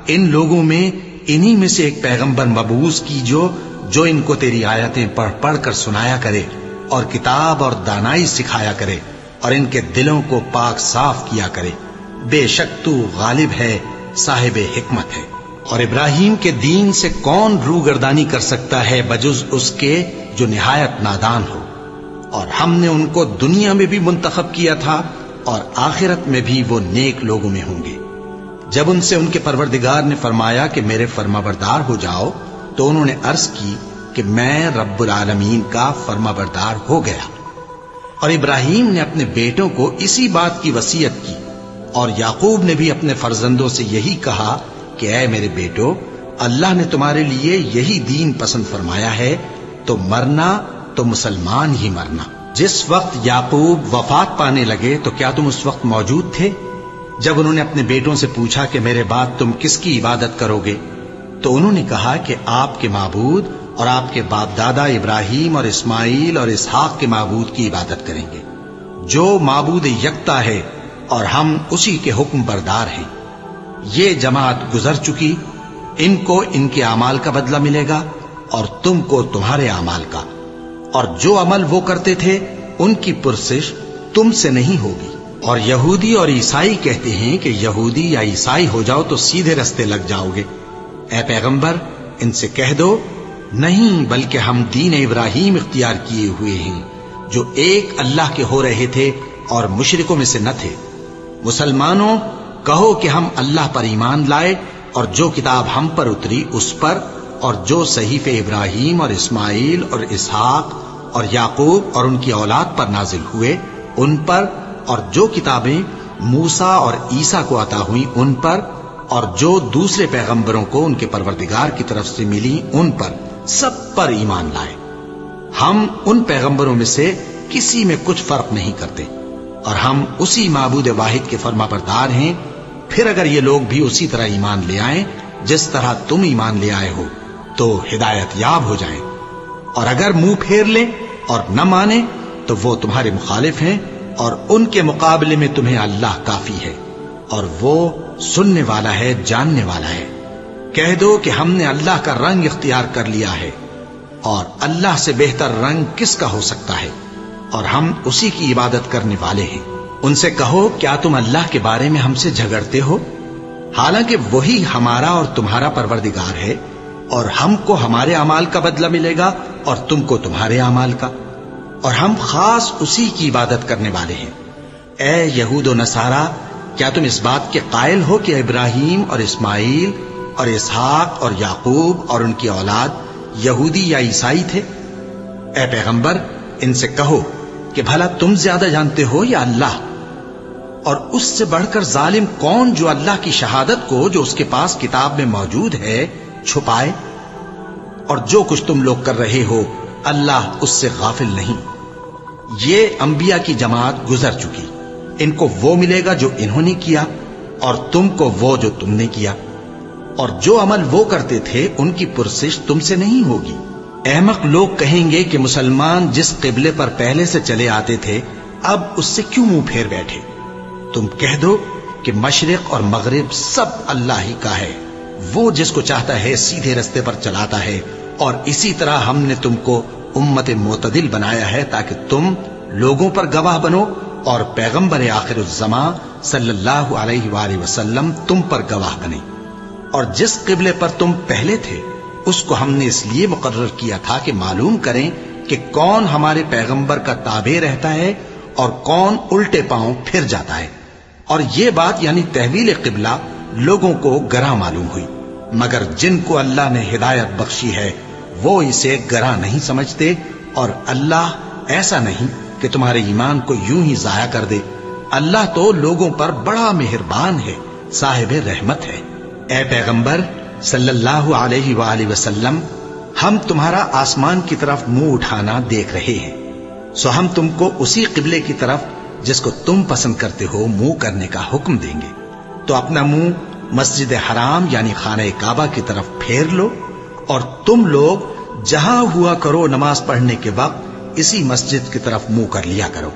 ان لوگوں میں انہی میں سے ایک پیغمبر مبعوث کیجو جو ان کو تیری آیتیں پڑھ پڑھ کر سنایا کرے اور کتاب اور دانائی سکھایا کرے اور ان کے دلوں کو پاک صاف کیا کرے، بے شک تو غالب ہے، صاحب حکمت ہے۔ اور ابراہیم کے دین سے کون روگردانی کر سکتا ہے بجز اس کے جو نہایت نادان ہو؟ اور ہم نے ان کو دنیا میں بھی منتخب کیا تھا اور آخرت میں بھی وہ نیک لوگوں میں ہوں گے۔ جب ان سے ان کے پروردگار نے فرمایا کہ میرے فرما بردار ہو جاؤ تو انہوں نے عرض کی کہ میں رب العالمین کا فرما بردار ہو گیا۔ اور ابراہیم نے اپنے بیٹوں کو اسی بات کی وصیت کی، اور یعقوب نے بھی اپنے فرزندوں سے یہی کہا کہ اے میرے بیٹو، اللہ نے تمہارے لیے یہی دین پسند فرمایا ہے، تو مرنا تو مسلمان ہی مرنا۔ جس وقت یعقوب وفات پانے لگے تو کیا تم اس وقت موجود تھے جب انہوں نے اپنے بیٹوں سے پوچھا کہ میرے بعد تم کس کی عبادت کرو گے؟ تو انہوں نے کہا کہ آپ کے معبود اور آپ کے باپ دادا ابراہیم اور اسماعیل اور اسحاق کے معبود کی عبادت کریں گے، جو معبود یکتا ہے اور ہم اسی کے حکم بردار ہیں۔ یہ جماعت گزر چکی، ان کو ان کے اعمال کا بدلہ ملے گا اور تم کو تمہارے اعمال کا، اور جو عمل وہ کرتے تھے ان کی پرسش تم سے نہیں ہوگی۔ اور یہودی اور عیسائی کہتے ہیں کہ یہودی یا عیسائی ہو جاؤ تو سیدھے رستے لگ جاؤ گے۔ اے پیغمبر ان سے کہہ دو نہیں، بلکہ ہم دین ابراہیم اختیار کیے ہوئے ہیں جو ایک اللہ کے ہو رہے تھے اور مشرکوں میں سے نہ تھے۔ مسلمانوں کہو کہ ہم اللہ پر ایمان لائے اور جو کتاب ہم پر اتری اس پر، اور جو صحیفے ابراہیم اور اسماعیل اور اسحاق اور یعقوب اور ان کی اولاد پر نازل ہوئے ان پر، اور جو کتابیں موسیٰ اور عیسیٰ کو عطا ہوئیں ان پر، اور جو دوسرے پیغمبروں کو ان کے پروردگار کی طرف سے ملی ان پر، سب پر ایمان لائے۔ ہم ان پیغمبروں میں سے کسی میں کچھ فرق نہیں کرتے، اور ہم اسی معبود واحد کے فرما بردار ہیں۔ پھر اگر یہ لوگ بھی اسی طرح ایمان لے آئیں جس طرح تم ایمان لے آئے ہو تو ہدایت یاب ہو جائیں، اور اگر منہ پھیر لیں اور نہ مانیں تو وہ تمہارے مخالف ہیں، اور ان کے مقابلے میں تمہیں اللہ کافی ہے، اور وہ سننے والا ہے، جاننے والا ہے۔ کہہ دو کہ ہم نے اللہ کا رنگ اختیار کر لیا ہے، اور اللہ سے بہتر رنگ کس کا ہو سکتا ہے، اور ہم اسی کی عبادت کرنے والے ہیں۔ ان سے کہو کیا تم اللہ کے بارے میں ہم سے جھگڑتے ہو، حالانکہ وہی ہمارا اور تمہارا پروردگار ہے، اور ہم کو ہمارے اعمال کا بدلہ ملے گا اور تم کو تمہارے اعمال کا، اور ہم خاص اسی کی عبادت کرنے والے ہیں۔ اے یہود و نصارا، کیا تم اس بات کے قائل ہو کہ ابراہیم اور اسماعیل اور اسحاق اور یعقوب اور ان کی اولاد یہودی یا عیسائی تھے؟ اے پیغمبر ان سے کہو کہ بھلا تم زیادہ جانتے ہو یا اللہ؟ اور اس سے بڑھ کر ظالم کون جو اللہ کی شہادت کو جو اس کے پاس کتاب میں موجود ہے چھپائے؟ اور جو کچھ تم لوگ کر رہے ہو اللہ اس سے غافل نہیں۔ یہ انبیاء کی جماعت گزر چکی، ان کو وہ ملے گا جو انہوں نے کیا، اور تم کو وہ جو تم نے کیا، اور جو عمل وہ کرتے تھے ان کی پرسش تم سے نہیں ہوگی۔ احمق لوگ کہیں گے کہ مسلمان جس قبلے پر پہلے سے چلے آتے تھے اب اس سے کیوں منہ پھیر بیٹھے؟ تم کہہ دو کہ مشرق اور مغرب سب اللہ ہی کا ہے، وہ جس کو چاہتا ہے سیدھے رستے پر چلاتا ہے، اور اسی طرح ہم نے تم کو امت معتدل بنایا ہے تاکہ تم لوگوں پر گواہ بنو، اور پیغمبر آخر الزماں صلی اللہ علیہ وآلہ وسلم تم پر گواہ بنے۔ اور جس قبلے پر تم پہلے تھے اس کو ہم نے اس لیے مقرر کیا تھا کہ معلوم کریں کہ کون ہمارے پیغمبر کا تابع رہتا ہے اور کون الٹے پاؤں پھر جاتا ہے۔ اور یہ بات یعنی تحویل قبلہ لوگوں کو گراں معلوم ہوئی، مگر جن کو اللہ نے ہدایت بخشی ہے وہ اسے گراں نہیں سمجھتے، اور اللہ ایسا نہیں کہ تمہارے ایمان کو یوں ہی ضائع کر دے۔ اللہ تو لوگوں پر بڑا مہربان ہے، صاحب رحمت ہے۔ اے پیغمبر صلی اللہ علیہ وآلہ وسلم، ہم تمہارا آسمان کی طرف منہ اٹھانا دیکھ رہے ہیں، سو ہم تم کو اسی قبلے کی طرف جس کو تم پسند کرتے ہو منہ کرنے کا حکم دیں گے، تو اپنا منہ مسجد حرام یعنی خانہ کعبہ کی طرف پھیر لو، اور تم لوگ جہاں ہوا کرو نماز پڑھنے کے وقت اسی مسجد کی طرف منہ کر لیا کرو۔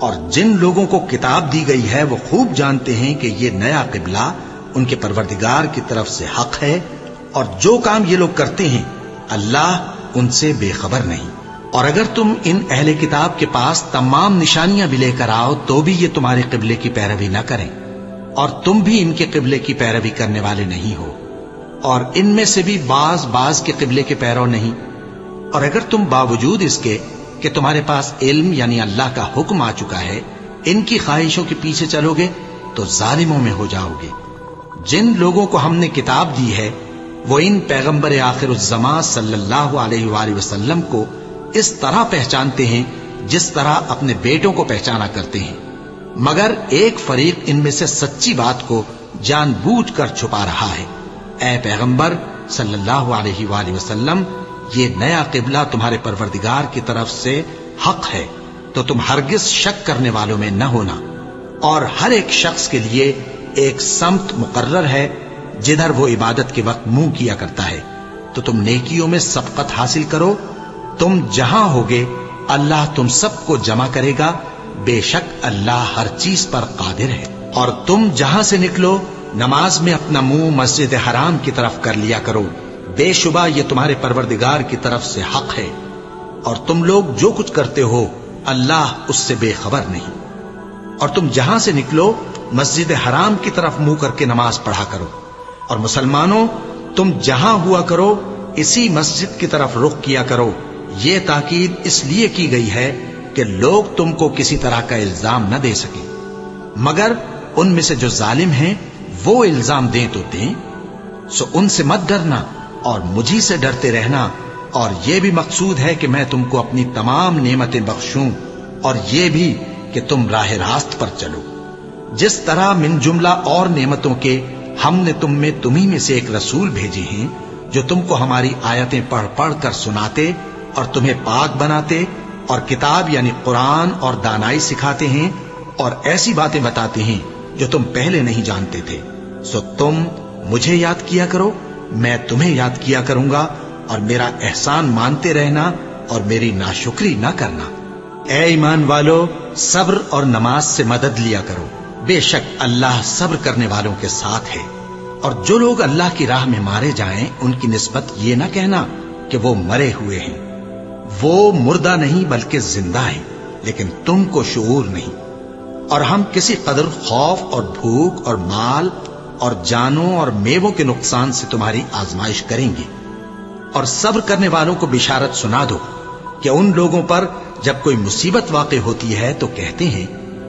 اور جن لوگوں کو کتاب دی گئی ہے وہ خوب جانتے ہیں کہ یہ نیا قبلہ ان کے پروردگار کی طرف سے حق ہے، اور جو کام یہ لوگ کرتے ہیں اللہ ان سے بے خبر نہیں۔ اور اگر تم ان اہل کتاب کے پاس تمام نشانیاں بھی لے کر آؤ تو بھی یہ تمہارے قبلے کی پیروی نہ کریں، اور تم بھی ان کے قبلے کی پیروی کرنے والے نہیں ہو، اور ان میں سے بھی بعض کے قبلے کے پیرو نہیں۔ اور اگر تم باوجود اس کے کہ تمہارے پاس علم یعنی اللہ کا حکم آ چکا ہے ان کی خواہشوں کے پیچھے چلو گے تو ظالموں میں ہو جاؤ گے۔ جن لوگوں کو ہم نے کتاب دی ہے وہ ان پیغمبر آخر الزماں صلی اللہ علیہ وآلہ وسلم کو اس طرح پہچانتے ہیں جس طرح اپنے بیٹوں کو پہچانا کرتے ہیں، مگر ایک فریق ان میں سے سچی بات کو جان بوجھ کر چھپا رہا ہے۔ اے پیغمبر صلی اللہ علیہ وآلہ وسلم، یہ نیا قبلہ تمہارے پروردگار کی طرف سے حق ہے، تو تم ہرگز شک کرنے والوں میں نہ ہونا، اور ہر ایک شخص کے لیے ایک سمت مقرر ہے جدھر وہ عبادت کے وقت منہ کیا کرتا ہے، تو تم نیکیوں میں سبقت حاصل کرو۔ تم جہاں ہوگے اللہ تم سب کو جمع کرے گا، بے شک اللہ ہر چیز پر قادر ہے۔ اور تم جہاں سے نکلو نماز میں اپنا منہ مسجد حرام کی طرف کر لیا کرو، بے شبہ یہ تمہارے پروردگار کی طرف سے حق ہے، اور تم لوگ جو کچھ کرتے ہو اللہ اس سے بے خبر نہیں۔ اور تم جہاں سے نکلو مسجد حرام کی طرف منہ کر کے نماز پڑھا کرو، اور مسلمانوں تم جہاں ہوا کرو اسی مسجد کی طرف رخ کیا کرو۔ یہ تاکید اس لیے کی گئی ہے کہ لوگ تم کو کسی طرح کا الزام نہ دے سکیں، مگر ان میں سے جو ظالم ہیں وہ الزام دیں تو دیں، سو ان سے مت ڈرنا اور مجھی سے ڈرتے رہنا، اور یہ بھی مقصود ہے کہ میں تم کو اپنی تمام نعمتیں بخشوں، اور یہ بھی کہ تم راہ راست پر چلو۔ جس طرح من جملہ اور نعمتوں کے ہم نے تمہیں میں سے ایک رسول بھیجے ہیں جو تم کو ہماری آیتیں پڑھ پڑھ کر سناتے اور تمہیں پاک بناتے، اور کتاب یعنی قرآن اور دانائی سکھاتے ہیں، اور ایسی باتیں بتاتے ہیں جو تم پہلے نہیں جانتے تھے، سو تم مجھے یاد کیا کرو، میں تمہیں یاد کیا کروں گا، اور میرا احسان مانتے رہنا اور میری ناشکری نہ کرنا۔ اے ایمان والو، صبر اور نماز سے مدد لیا کرو، بے شک اللہ صبر کرنے والوں کے ساتھ ہے۔ اور جو لوگ اللہ کی راہ میں مارے جائیں ان کی نسبت یہ نہ کہنا کہ وہ مرے ہوئے ہیں، وہ مردہ نہیں بلکہ زندہ ہیں، لیکن تم کو شعور نہیں۔ اور ہم کسی قدر خوف اور بھوک اور مال اور جانوں اور میووں کے نقصان سے تمہاری آزمائش کریں گے، اور صبر کرنے والوں کو بشارت سنا دو کہ ان لوگوں پر جب کوئی مصیبت واقع ہوتی ہے تو کہتے ہیں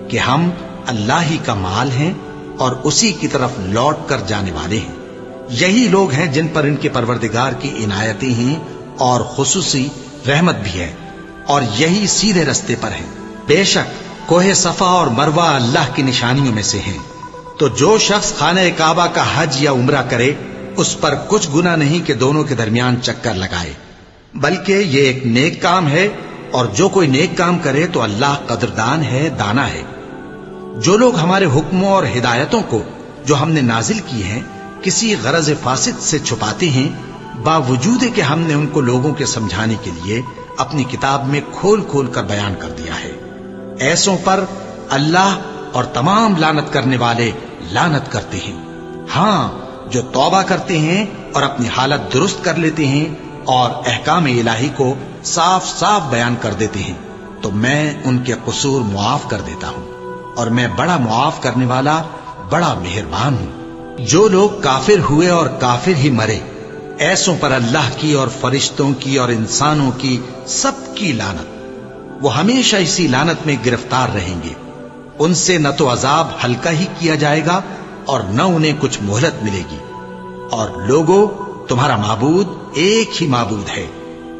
کہ ہم اللہ ہی کا مال ہیں اور اسی کی طرف لوٹ کر جانے والے ہیں۔ یہی لوگ ہیں جن پر ان کے پروردگار کی عنایتیں ہیں اور خصوصی رحمت بھی ہے، اور یہی سیدھے رستے پر ہیں۔ بے شک کوہ صفا اور مروہ اللہ کی نشانیوں میں سے ہیں، تو جو شخص خانہ کعبہ کا حج یا عمرہ کرے اس پر کچھ گناہ نہیں کہ دونوں کے درمیان چکر لگائے، بلکہ یہ ایک نیک کام ہے، اور جو کوئی نیک کام کرے تو اللہ قدردان ہے، دانا ہے۔ جو لوگ ہمارے حکموں اور ہدایتوں کو جو ہم نے نازل کی ہیں کسی غرض فاسد سے چھپاتے ہیں، باوجود کہ ہم نے ان کو لوگوں کے سمجھانے کے لیے اپنی کتاب میں کھول کھول کر بیان کر دیا ہے، ایسوں پر اللہ اور تمام لعنت کرنے والے لعنت کرتے ہیں۔ ہاں، جو توبہ کرتے ہیں اور اپنی حالت درست کر لیتے ہیں اور احکام الہی کو صاف صاف بیان کر دیتے ہیں تو میں ان کے قصور معاف کر دیتا ہوں، اور میں بڑا معاف کرنے والا، بڑا مہربان ہوں۔ جو لوگ کافر ہوئے اور کافر ہی مرے، ایسوں پر اللہ کی اور فرشتوں کی اور انسانوں کی سب کی لعنت، وہ ہمیشہ اسی لعنت میں گرفتار رہیں گے۔ ان سے نہ تو عذاب ہلکا ہی کیا جائے گا اور نہ انہیں کچھ مہلت ملے گی۔ اور لوگوں، تمہارا معبود ایک ہی معبود ہے،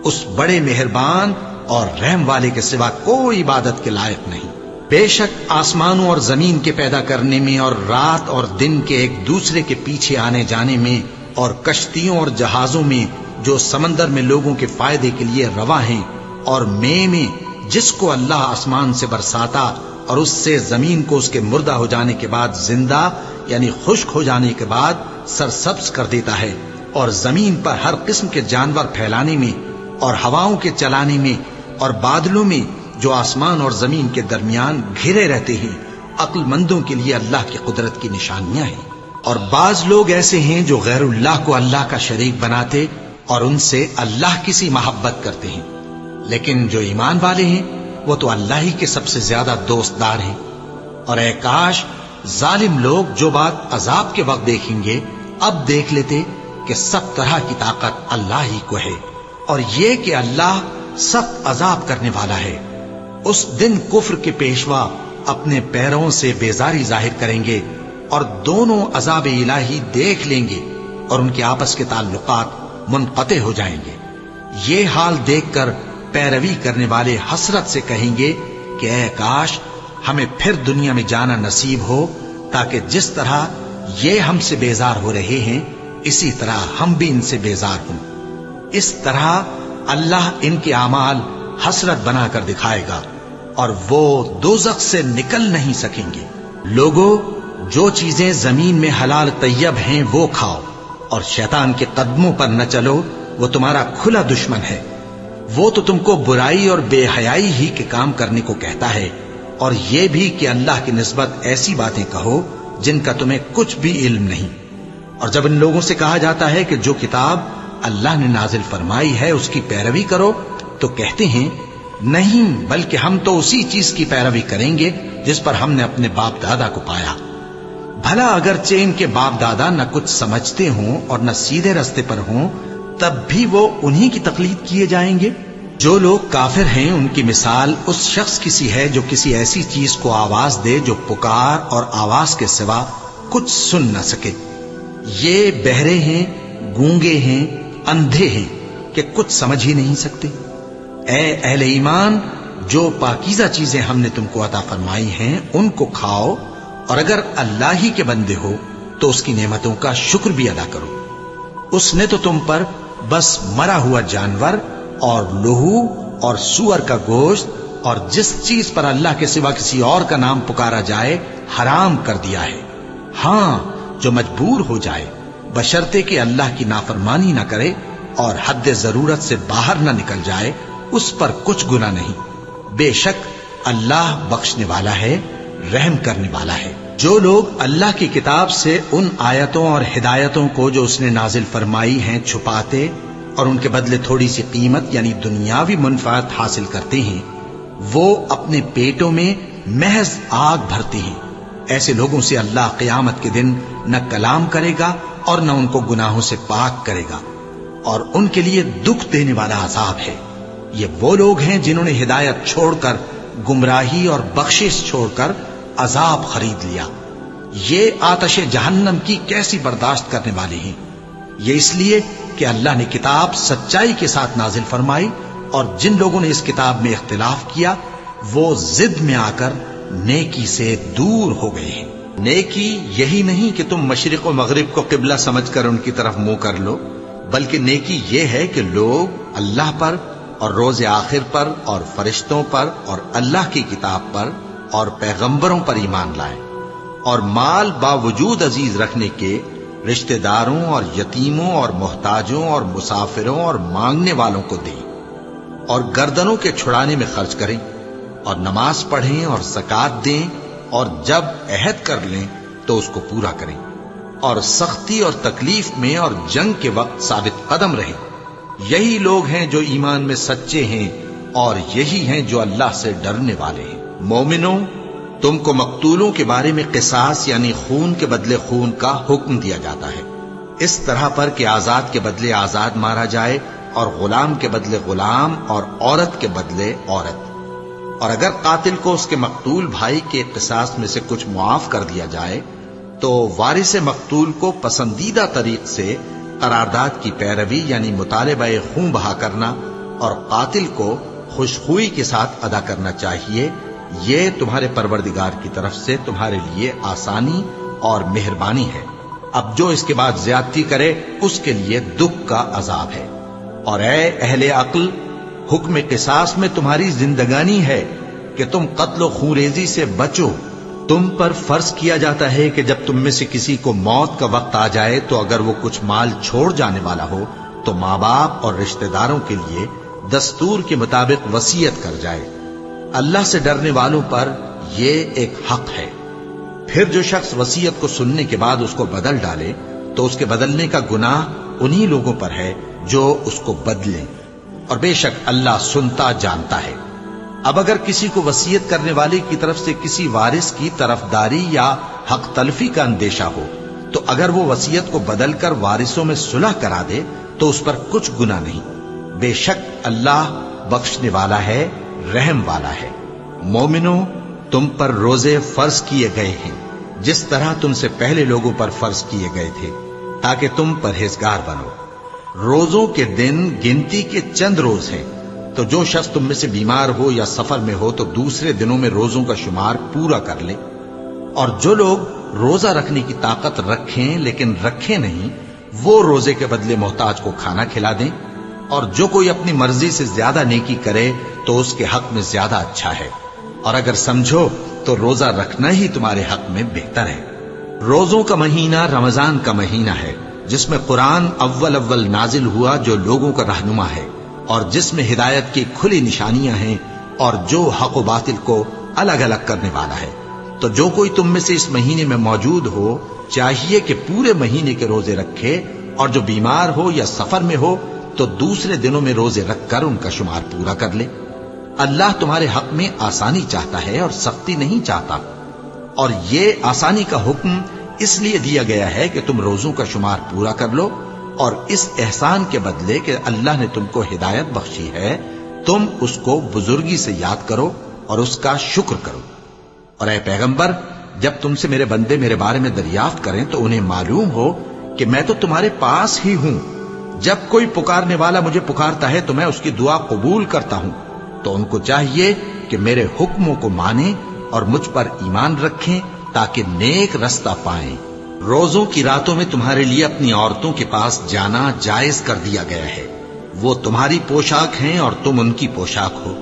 اس بڑے مہربان اور رحم والے کے سوا کوئی عبادت کے لائق نہیں۔ بے شک آسمانوں اور زمین کے پیدا کرنے میں اور رات اور دن کے ایک دوسرے کے پیچھے آنے جانے میں اور کشتیوں اور جہازوں میں جو سمندر میں لوگوں کے فائدے کے لیے رواں ہیں، اور میں جس کو اللہ آسمان سے برساتا اور اس سے زمین کو اس کے مردہ ہو جانے کے بعد زندہ یعنی خشک ہو جانے کے بعد سرسبز کر دیتا ہے، اور زمین پر ہر قسم کے جانور پھیلانے میں اور ہواؤں کے چلانے میں اور بادلوں میں جو آسمان اور زمین کے درمیان گھرے رہتے ہیں، عقل مندوں کے لیے اللہ کی قدرت کی نشانیاں ہیں۔ اور بعض لوگ ایسے ہیں جو غیر اللہ کو اللہ کا شریک بناتے اور ان سے اللہ کی سی محبت کرتے ہیں، لیکن جو ایمان والے ہیں وہ تو اللہ ہی کے سب سے زیادہ دوست دار ہیں۔ اور اے کاش ظالم لوگ جو بات عذاب کے وقت دیکھیں گے اب دیکھ لیتے کہ سب طرح کی طاقت اللہ ہی کو ہے، اور یہ کہ اللہ سخت عذاب کرنے والا ہے۔ اس دن کفر کے پیشوا اپنے پیروں سے بیزاری ظاہر کریں گے اور دونوں عذاب الہی دیکھ لیں گے اور ان کے آپس کے تعلقات منقطع ہو جائیں گے۔ یہ حال دیکھ کر پیروی کرنے والے حسرت سے کہیں گے کہ اے کاش ہمیں پھر دنیا میں جانا نصیب ہو، تاکہ جس طرح یہ ہم سے بیزار ہو رہے ہیں اسی طرح ہم بھی ان سے بیزار ہوں۔ اس طرح اللہ ان کے اعمال حسرت بنا کر دکھائے گا اور وہ دوزخ سے نکل نہیں سکیں گے۔ لوگوں، جو چیزیں زمین میں حلال طیب ہیں وہ کھاؤ، اور شیطان کے قدموں پر نہ چلو، وہ تمہارا کھلا دشمن ہے۔ وہ تو تم کو برائی اور بے حیائی ہی کے کام کرنے کو کہتا ہے، اور یہ بھی کہ اللہ کی نسبت ایسی باتیں کہو جن کا تمہیں کچھ بھی علم نہیں۔ اور جب ان لوگوں سے کہا جاتا ہے کہ جو کتاب اللہ نے نازل فرمائی ہے اس کی پیروی کرو، تو کہتے ہیں نہیں، بلکہ ہم تو اسی چیز کی پیروی کریں گے جس پر ہم نے اپنے باپ دادا کو پایا۔ بھلا اگرچہ ان کے باپ دادا نہ کچھ سمجھتے ہوں اور نہ سیدھے رستے پر ہوں، تب بھی وہ انہی کی تقلید کیے جائیں گے۔ جو لوگ کافر ہیں ان کی مثال اس شخص کی سی ہے جو کسی ایسی چیز کو آواز دے جو پکار اور آواز کے سوا کچھ سن نہ سکے۔ یہ بہرے ہیں، گونگے ہیں، اندھے ہیں کہ کچھ سمجھ ہی نہیں سکتے۔ اے اہل ایمان، جو پاکیزہ چیزیں ہم نے تم کو عطا فرمائی ہیں ان کو کھاؤ، اور اگر اللہ ہی کے بندے ہو تو اس کی نعمتوں کا شکر بھی ادا کرو۔ اس نے تو تم پر بس مرا ہوا جانور اور لہو اور سور کا گوشت اور جس چیز پر اللہ کے سوا کسی اور کا نام پکارا جائے حرام کر دیا ہے۔ ہاں، جو مجبور ہو جائے بشرطے کہ اللہ کی نافرمانی نہ کرے اور حد ضرورت سے باہر نہ نکل جائے، اس پر کچھ گناہ نہیں۔ بے شک اللہ بخشنے والا ہے، رحم کرنے والا ہے۔ جو لوگ اللہ کی کتاب سے ان آیتوں اور ہدایتوں کو جو اس نے نازل فرمائی ہیں چھپاتے اور ان کے بدلے تھوڑی سی قیمت یعنی دنیاوی منفعت حاصل کرتے ہیں، وہ اپنے پیٹوں میں محض آگ بھرتے ہیں۔ ایسے لوگوں سے اللہ قیامت کے دن نہ کلام کرے گا اور نہ ان کو گناہوں سے پاک کرے گا، اور ان کے لیے دکھ دینے والا عذاب ہے۔ یہ وہ لوگ ہیں جنہوں نے ہدایت چھوڑ کر گمراہی اور بخشش چھوڑ کر عذاب خرید لیا۔ یہ آتش جہنم کی کیسی برداشت کرنے والے ہیں۔ یہ اس لیے کہ اللہ نے کتاب سچائی کے ساتھ نازل فرمائی، اور جن لوگوں نے اس کتاب میں اختلاف کیا وہ ضد میں آ کر نیکی سے دور ہو گئے ہیں۔ نیکی یہی نہیں کہ تم مشرق و مغرب کو قبلہ سمجھ کر ان کی طرف منہ کر لو، بلکہ نیکی یہ ہے کہ لوگ اللہ پر اور روز آخر پر اور فرشتوں پر اور اللہ کی کتاب پر اور پیغمبروں پر ایمان لائیں، اور مال باوجود عزیز رکھنے کے رشتہ داروں اور یتیموں اور محتاجوں اور مسافروں اور مانگنے والوں کو دیں، اور گردنوں کے چھڑانے میں خرچ کریں، اور نماز پڑھیں اور زکوٰۃ دیں، اور جب عہد کر لیں تو اس کو پورا کریں، اور سختی اور تکلیف میں اور جنگ کے وقت ثابت قدم رہیں۔ یہی لوگ ہیں جو ایمان میں سچے ہیں، اور یہی ہیں جو اللہ سے ڈرنے والے ہیں۔ مومنوں، تم کو مقتولوں کے بارے میں قصاص یعنی خون کے بدلے خون کا حکم دیا جاتا ہے، اس طرح پر کہ آزاد کے بدلے آزاد مارا جائے، اور غلام کے بدلے غلام، اور عورت کے بدلے عورت۔ اور اگر قاتل کو اس کے مقتول بھائی کے قصاص میں سے کچھ معاف کر دیا جائے تو وارث مقتول کو پسندیدہ طریق سے قرارداد کی پیروی یعنی مطالبہ خون بہا کرنا اور قاتل کو خوشخوئی کے ساتھ ادا کرنا چاہیے۔ یہ تمہارے پروردگار کی طرف سے تمہارے لیے آسانی اور مہربانی ہے۔ اب جو اس کے بعد زیادتی کرے اس کے لیے دکھ کا عذاب ہے۔ اور اے اہل عقل، حکم قصاص میں تمہاری زندگانی ہے کہ تم قتل و خونریزی سے بچو۔ تم پر فرض کیا جاتا ہے کہ جب تم میں سے کسی کو موت کا وقت آ جائے تو اگر وہ کچھ مال چھوڑ جانے والا ہو تو ماں باپ اور رشتہ داروں کے لیے دستور کے مطابق وصیت کر جائے۔ اللہ سے ڈرنے والوں پر یہ ایک حق ہے۔ پھر جو شخص وصیت کو سننے کے بعد اس کو بدل ڈالے تو اس کے بدلنے کا گناہ انہی لوگوں پر ہے جو اس کو بدلیں، اور بے شک اللہ سنتا جانتا ہے۔ اب اگر کسی کو وصیت کرنے والے کی طرف سے کسی وارث کی طرفداری یا حق تلفی کا اندیشہ ہو تو اگر وہ وصیت کو بدل کر وارثوں میں صلح کرا دے تو اس پر کچھ گناہ نہیں، بے شک اللہ بخشنے والا ہے، رحم والا ہے۔ مومنوں، تم پر روزے فرض کیے گئے ہیں جس طرح تم سے پہلے لوگوں پر فرض کیے گئے تھے تاکہ تم پرہیزگار بنو۔ روزوں کے دن گنتی کے چند روز ہیں، تو جو شخص تم میں سے بیمار ہو یا سفر میں ہو تو دوسرے دنوں میں روزوں کا شمار پورا کر لے۔ اور جو لوگ روزہ رکھنے کی طاقت رکھیں لیکن رکھیں نہیں، وہ روزے کے بدلے محتاج کو کھانا کھلا دیں۔ اور جو کوئی اپنی مرضی سے زیادہ نیکی کرے تو اس کے حق میں زیادہ اچھا ہے، اور اگر سمجھو تو روزہ رکھنا ہی تمہارے حق میں بہتر ہے۔ روزوں کا مہینہ رمضان کا مہینہ ہے جس میں قرآن اول نازل ہوا، جو لوگوں کا رہنما ہے اور جس میں ہدایت کی کھلی نشانیاں ہیں اور جو حق و باطل کو الگ الگ کرنے والا ہے۔ تو جو کوئی تم میں سے اس مہینے میں موجود ہو چاہیے کہ پورے مہینے کے روزے رکھے، اور جو بیمار ہو یا سفر میں ہو تو دوسرے دنوں میں روزے رکھ کر ان کا شمار پورا کر لے۔ اللہ تمہارے حق میں آسانی چاہتا ہے اور سختی نہیں چاہتا، اور یہ آسانی کا حکم اس لیے دیا گیا ہے کہ تم روزوں کا شمار پورا کر لو، اور اس احسان کے بدلے کہ اللہ نے تم کو ہدایت بخشی ہے تم اس کو بزرگی سے یاد کرو اور اس کا شکر کرو۔ اور اے پیغمبر، جب تم سے میرے بندے میرے بارے میں دریافت کریں تو انہیں معلوم ہو کہ میں تو تمہارے پاس ہی ہوں۔ جب کوئی پکارنے والا مجھے پکارتا ہے تو میں اس کی دعا قبول کرتا ہوں۔ تو ان کو چاہیے کہ میرے حکموں کو مانیں اور مجھ پر ایمان رکھیں تاکہ نیک رستہ پائیں۔ روزوں کی راتوں میں تمہارے لیے اپنی عورتوں کے پاس جانا جائز کر دیا گیا ہے، وہ تمہاری پوشاک ہیں اور تم ان کی پوشاک ہو۔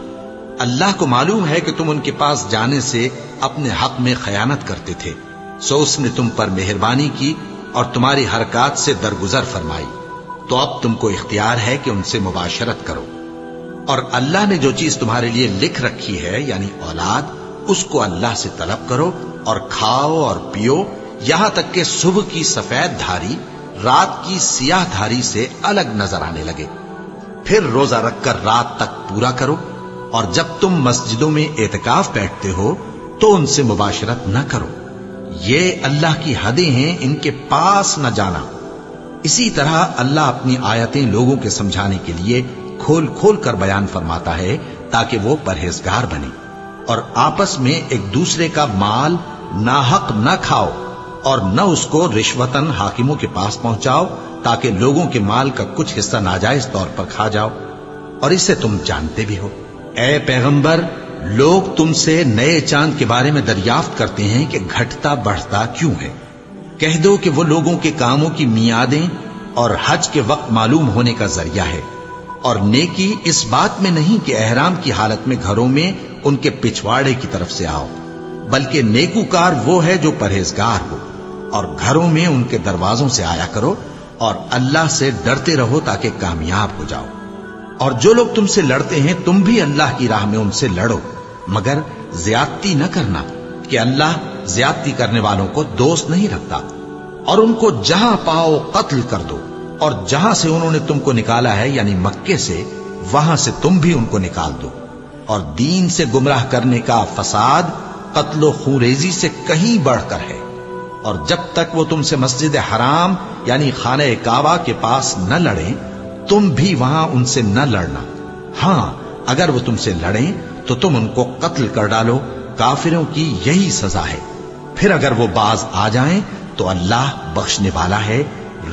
اللہ کو معلوم ہے کہ تم ان کے پاس جانے سے اپنے حق میں خیانت کرتے تھے، سو اس نے تم پر مہربانی کی اور تمہاری حرکات سے درگزر فرمائی، تو اب تم کو اختیار ہے کہ ان سے مباشرت کرو۔ اور اللہ نے جو چیز تمہارے لیے لکھ رکھی ہے یعنی اولاد، اس کو اللہ سے طلب کرو اور کھاؤ اور پیو، یہاں تک کہ صبح کی سفید دھاری رات کی سیاہ دھاری سے الگ نظر آنے لگے۔ پھر روزہ رکھ کر رات تک پورا کرو، اور جب تم مسجدوں میں اعتکاف بیٹھتے ہو تو ان سے مباشرت نہ کرو، یہ اللہ کی حدیں ہیں، ان کے پاس نہ جانا۔ اسی طرح اللہ اپنی آیتیں لوگوں کے سمجھانے کے لیے کھول کھول کر بیان فرماتا ہے تاکہ وہ پرہیزگار بنے۔ اور آپس میں ایک دوسرے کا مال ناحق نہ کھاؤ، اور نہ اس کو رشوتاً حاکموں کے پاس پہنچاؤ تاکہ لوگوں کے مال کا کچھ حصہ ناجائز طور پر کھا جاؤ، اور اسے تم جانتے بھی ہو۔ اے پیغمبر، لوگ تم سے نئے چاند کے بارے میں دریافت کرتے ہیں کہ گھٹتا بڑھتا کیوں ہے۔ کہہ دو کہ وہ لوگوں کے کاموں کی میعادیں اور حج کے وقت معلوم ہونے کا ذریعہ ہے، اور نیکی اس بات میں نہیں کہ احرام کی حالت میں گھروں میں ان کے پچھواڑے کی طرف سے آؤ، بلکہ نیکوکار وہ ہے جو پرہیزگار ہو، اور گھروں میں ان کے دروازوں سے آیا کرو اور اللہ سے ڈرتے رہو تاکہ کامیاب ہو جاؤ۔ اور جو لوگ تم سے لڑتے ہیں تم بھی اللہ کی راہ میں ان سے لڑو، مگر زیادتی نہ کرنا کہ اللہ زیادتی کرنے والوں کو دوست نہیں رکھتا۔ اور ان کو جہاں پاؤ قتل کر دو، اور جہاں سے انہوں نے تم کو نکالا ہے یعنی مکے سے، وہاں سے تم بھی ان کو نکال دو۔ اور دین سے گمراہ کرنے کا فساد قتل و خونریزی سے کہیں بڑھ کر ہے۔ اور جب تک وہ تم سے مسجد حرام یعنی خانہ کعبہ کے پاس نہ لڑیں تم بھی وہاں ان سے نہ لڑنا۔ ہاں اگر وہ تم سے لڑیں تو تم ان کو قتل کر ڈالو، کافروں کی یہی سزا ہے۔ پھر اگر وہ باز آ جائیں تو اللہ بخشنے والا ہے،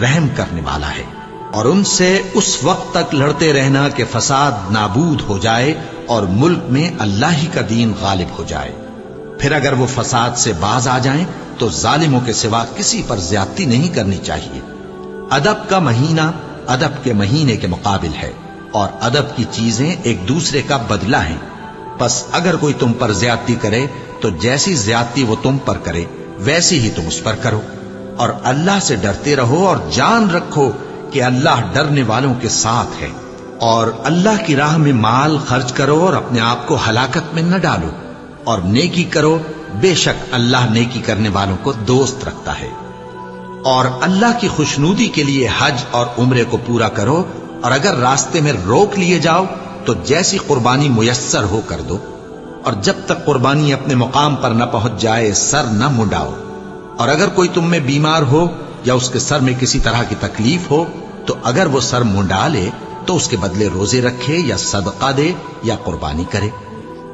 رحم کرنے والا ہے۔ اور ان سے اس وقت تک لڑتے رہنا کہ فساد نابود ہو جائے اور ملک میں اللہ ہی کا دین غالب ہو جائے۔ پھر اگر وہ فساد سے باز آ جائیں تو ظالموں کے سوا کسی پر زیادتی نہیں کرنی چاہیے۔ ادب کا مہینہ ادب کے مہینے کے مقابل ہے، اور ادب کی چیزیں ایک دوسرے کا بدلہ ہیں۔ بس اگر کوئی تم پر زیادتی کرے تو جیسی زیادتی وہ تم پر کرے ویسی ہی تم اس پر کرو، اور اللہ سے ڈرتے رہو اور جان رکھو کہ اللہ ڈرنے والوں کے ساتھ ہے۔ اور اللہ کی راہ میں مال خرچ کرو اور اپنے آپ کو ہلاکت میں نہ ڈالو، اور نیکی کرو، بے شک اللہ نیکی کرنے والوں کو دوست رکھتا ہے۔ اور اللہ کی خوشنودی کے لیے حج اور عمرے کو پورا کرو، اور اگر راستے میں روک لیے جاؤ تو جیسی قربانی میسر ہو کر دو، اور جب تک قربانی اپنے مقام پر نہ پہنچ جائے سر نہ منڈاؤ۔ اور اگر کوئی تم میں بیمار ہو یا اس کے سر میں کسی طرح کی تکلیف ہو تو اگر وہ سر منڈا لے تو اس کے بدلے روزے رکھے یا صدقہ دے یا قربانی کرے۔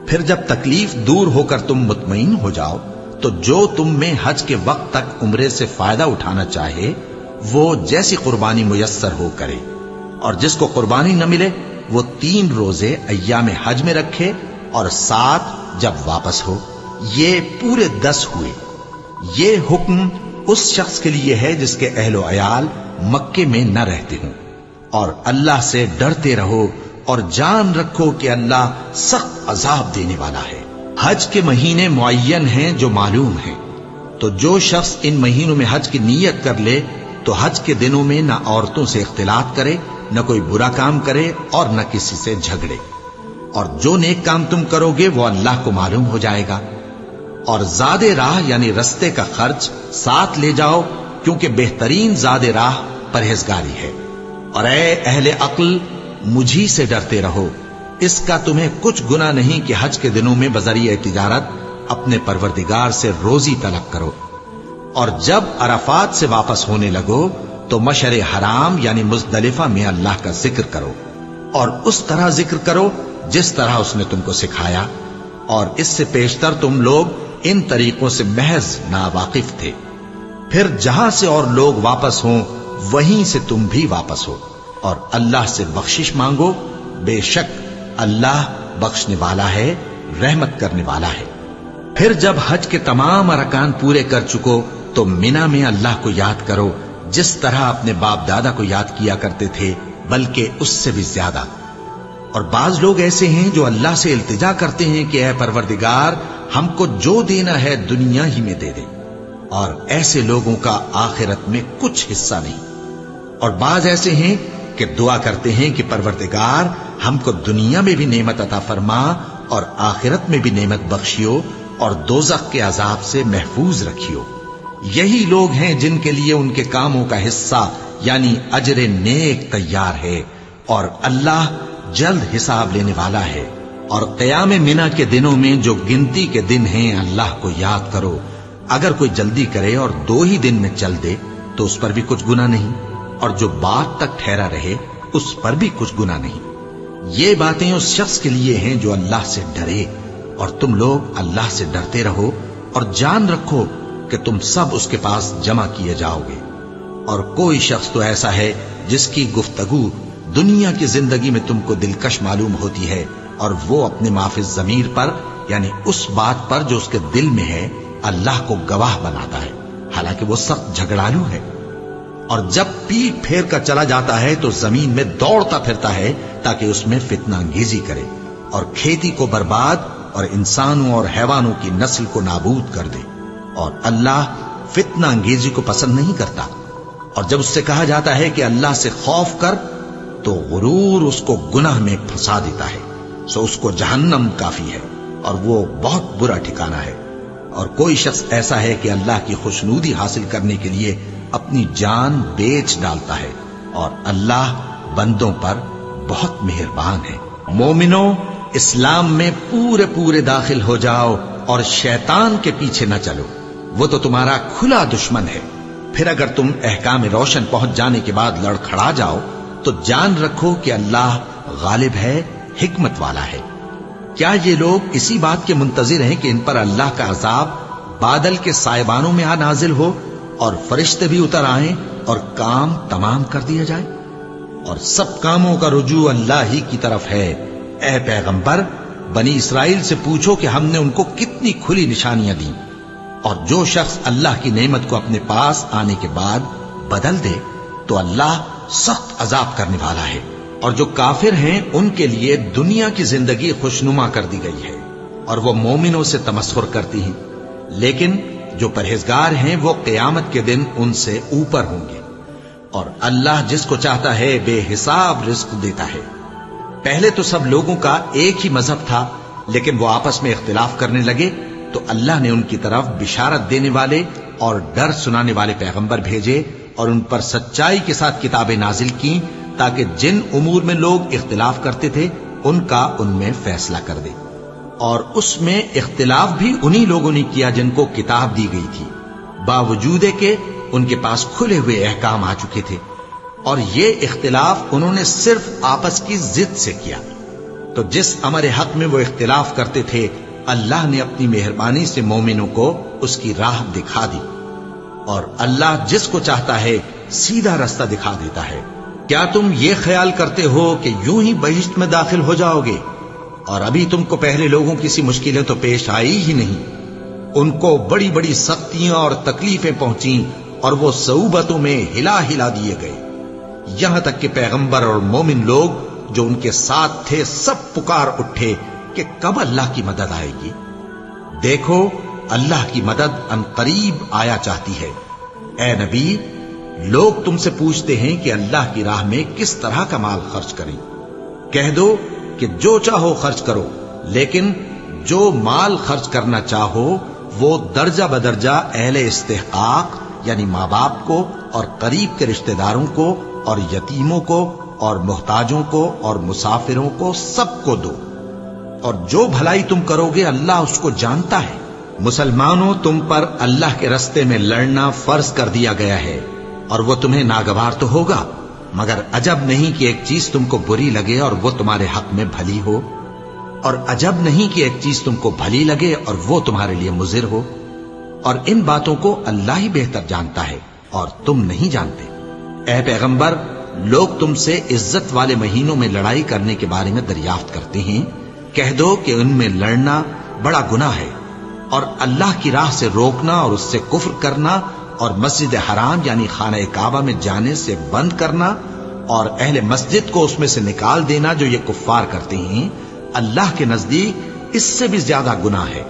پھر جب تکلیف دور ہو کر تم مطمئن ہو جاؤ تو جو تم میں حج کے وقت تک عمرے سے فائدہ اٹھانا چاہے وہ جیسی قربانی میسر ہو کرے، اور جس کو قربانی نہ ملے وہ 3 روزے ایام حج میں رکھے اور 7 جب واپس ہو، یہ پورے 10 ہوئے۔ یہ حکم اس شخص کے لیے ہے جس کے اہل و عیال مکے میں نہ رہتے ہوں۔ اور اللہ سے ڈرتے رہو اور جان رکھو کہ اللہ سخت عذاب دینے والا ہے۔ حج کے مہینے معین ہیں جو معلوم ہیں، تو جو شخص ان مہینوں میں حج کی نیت کر لے تو حج کے دنوں میں نہ عورتوں سے اختلاط کرے، نہ کوئی برا کام کرے اور نہ کسی سے جھگڑے۔ اور جو نیک کام تم کرو گے وہ اللہ کو معلوم ہو جائے گا۔ اور زاد راہ یعنی رستے کا خرچ ساتھ لے جاؤ، کیونکہ بہترین زاد راہ پرہیزگاری ہے۔ اور اے اہل عقل، مجھی سے ڈرتے رہو، اس کا تمہیں کچھ گناہ نہیں کہ حج کے دنوں میں بذریعہ تجارت اپنے پروردگار سے روزی طلب کرو۔ اور جب عرفات سے واپس ہونے لگو تو مشعر حرام یعنی مزدلفہ میں اللہ کا ذکر کرو، اور اس طرح ذکر کرو جس طرح اس نے تم کو سکھایا، اور اس سے پیشتر تم لوگ ان طریقوں سے محض ناواقف تھے۔ پھر جہاں سے اور لوگ واپس ہوں وہیں سے تم بھی واپس ہو، اور اللہ سے بخشش مانگو، بے شک اللہ بخشنے والا ہے، رحمت کرنے والا ہے۔ پھر جب حج کے تمام ارکان پورے کر چکو تو مینا میں اللہ کو یاد کرو جس طرح اپنے باپ دادا کو یاد کیا کرتے تھے، بلکہ اس سے بھی زیادہ۔ اور بعض لوگ ایسے ہیں جو اللہ سے التجا کرتے ہیں کہ اے پروردگار ہم کو جو دینا ہے دنیا ہی میں دے دے، اور ایسے لوگوں کا آخرت میں کچھ حصہ نہیں۔ اور بعض ایسے ہیں کہ دعا کرتے ہیں کہ پروردگار ہم کو دنیا میں بھی نعمت عطا فرما اور آخرت میں بھی نعمت بخشیو اور دوزخ کے عذاب سے محفوظ رکھیو۔ یہی لوگ ہیں جن کے لیے ان کے کاموں کا حصہ یعنی اجر نیک تیار ہے، اور اللہ جلد حساب لینے والا ہے۔ اور قیام منا کے دنوں میں جو گنتی کے دن ہیں اللہ کو یاد کرو۔ اگر کوئی جلدی کرے اور 2 ہی دن میں چل دے تو اس پر بھی کچھ گناہ نہیں، اور جو بات تک ٹھہرا رہے اس پر بھی کچھ گناہ نہیں۔ یہ باتیں اس شخص کے لیے ہیں جو اللہ سے ڈرے، اور تم لوگ اللہ سے ڈرتے رہو اور جان رکھو کہ تم سب اس کے پاس جمع کیے جاؤ گے۔ اور کوئی شخص تو ایسا ہے جس کی گفتگو دنیا کی زندگی میں تم کو دلکش معلوم ہوتی ہے، اور وہ اپنے معافی ضمیر پر یعنی اس بات پر جو اس کے دل میں ہے اللہ کو گواہ بناتا ہے، حالانکہ وہ سخت جھگڑالو ہے۔ اور جب پیٹ پھیر کر چلا جاتا ہے تو زمین میں دوڑتا پھرتا ہے تاکہ اس میں فتنہ انگیزی کرے اور کھیتی کو برباد اور انسانوں اور حیوانوں کی نسل کو نابود کر دے، اور اللہ فتنہ انگیزی کو پسند نہیں کرتا۔ اور جب اس سے کہا جاتا ہے کہ اللہ سے خوف کر تو غرور اس کو گناہ میں پھنسا دیتا ہے، سو اس کو جہنم کافی ہے اور وہ بہت برا ٹھکانہ ہے۔ اور کوئی شخص ایسا ہے کہ اللہ کی خوشنودی حاصل کرنے کے لیے اپنی جان بیچ ڈالتا ہے، اور اللہ بندوں پر بہت مہربان ہے۔ مومنو، اسلام میں پورے پورے داخل ہو جاؤ اور شیطان کے پیچھے نہ چلو، وہ تو تمہارا کھلا دشمن ہے۔ پھر اگر تم احکام روشن پہنچ جانے کے بعد لڑکھڑا جاؤ تو جان رکھو کہ اللہ غالب ہے، حکمت والا ہے۔ کیا یہ لوگ اسی بات کے منتظر ہیں کہ ان پر اللہ کا عذاب بادل کے سائبانوں میں نازل ہو اور فرشتے بھی اتر آئیں اور کام تمام کر دیا جائے؟ اور سب کاموں کا رجوع اللہ ہی کی طرف ہے۔ اے پیغمبر، بنی اسرائیل سے پوچھو کہ ہم نے ان کو کتنی کھلی نشانیاں دیں، اور جو شخص اللہ کی نعمت کو اپنے پاس آنے کے بعد بدل دے تو اللہ سخت عذاب کرنے والا ہے۔ اور جو کافر ہیں ان کے لیے دنیا کی زندگی خوشنما کر دی گئی ہے اور وہ مومنوں سے تمسخر کرتی ہیں، لیکن جو پرہیزگار ہیں وہ قیامت کے دن ان سے اوپر ہوں گے۔ اور اللہ جس کو چاہتا ہے بے حساب رزق دیتا ہے۔ پہلے تو سب لوگوں کا ایک ہی مذہب تھا، لیکن وہ آپس میں اختلاف کرنے لگے تو اللہ نے ان کی طرف بشارت دینے والے اور ڈر سنانے والے پیغمبر بھیجے اور ان پر سچائی کے ساتھ کتابیں نازل کی تاکہ جن امور میں لوگ اختلاف کرتے تھے ان کا ان میں فیصلہ کر دے۔ اور اس میں اختلاف بھی انہی لوگوں نے کیا جن کو کتاب دی گئی تھی، باوجود کہ ان کے پاس کھلے ہوئے احکام آ چکے تھے، اور یہ اختلاف انہوں نے صرف آپس کی ضد سے کیا۔ تو جس امر حق میں وہ اختلاف کرتے تھے اللہ نے اپنی مہربانی سے مومنوں کو اس کی راہ دکھا دی، اور اللہ جس کو چاہتا ہے سیدھا رستہ دکھا دیتا ہے۔ کیا تم یہ خیال کرتے ہو کہ یوں ہی بہشت میں داخل ہو جاؤ گے، اور ابھی تم کو پہلے لوگوں کی سی مشکلیں تو پیش آئی ہی نہیں؟ ان کو بڑی بڑی سختیاں اور تکلیفیں پہنچیں اور وہ صعوبتوں میں ہلا ہلا دیے گئے، یہاں تک کہ پیغمبر اور مومن لوگ جو ان کے ساتھ تھے سب پکار اٹھے کہ کب اللہ کی مدد آئے گی۔ دیکھو اللہ کی مدد ان قریب آیا چاہتی ہے۔ اے نبی، لوگ تم سے پوچھتے ہیں کہ اللہ کی راہ میں کس طرح کا مال خرچ کریں۔ کہہ دو کہ جو چاہو خرچ کرو، لیکن جو مال خرچ کرنا چاہو وہ درجہ بدرجہ اہل استحقاق یعنی ماں باپ کو اور قریب کے رشتہ داروں کو اور یتیموں کو اور محتاجوں کو اور مسافروں کو سب کو دو، اور جو بھلائی تم کرو گے اللہ اس کو جانتا ہے۔ مسلمانوں، تم پر اللہ کے رستے میں لڑنا فرض کر دیا گیا ہے، اور وہ تمہیں ناگوار تو ہوگا، مگر عجب نہیں کہ ایک چیز تم کو بری لگے اور وہ تمہارے حق میں بھلی ہو، اور عجب نہیں کہ ایک چیز تم کو بھلی لگے اور وہ تمہارے لیے مضر ہو، اور ان باتوں کو اللہ ہی بہتر جانتا ہے اور تم نہیں جانتے۔ اے پیغمبر، لوگ تم سے عزت والے مہینوں میں لڑائی کرنے کے بارے میں دریافت کرتے ہیں، کہہ دو کہ ان میں لڑنا بڑا گناہ ہے، اور اللہ کی راہ سے روکنا اور اس سے کفر کرنا اور مسجد حرام یعنی خانہ کعبہ میں جانے سے بند کرنا اور اہل مسجد کو اس میں سے نکال دینا جو یہ کفار کرتے ہیں، اللہ کے نزدیک اس سے بھی زیادہ گناہ ہے،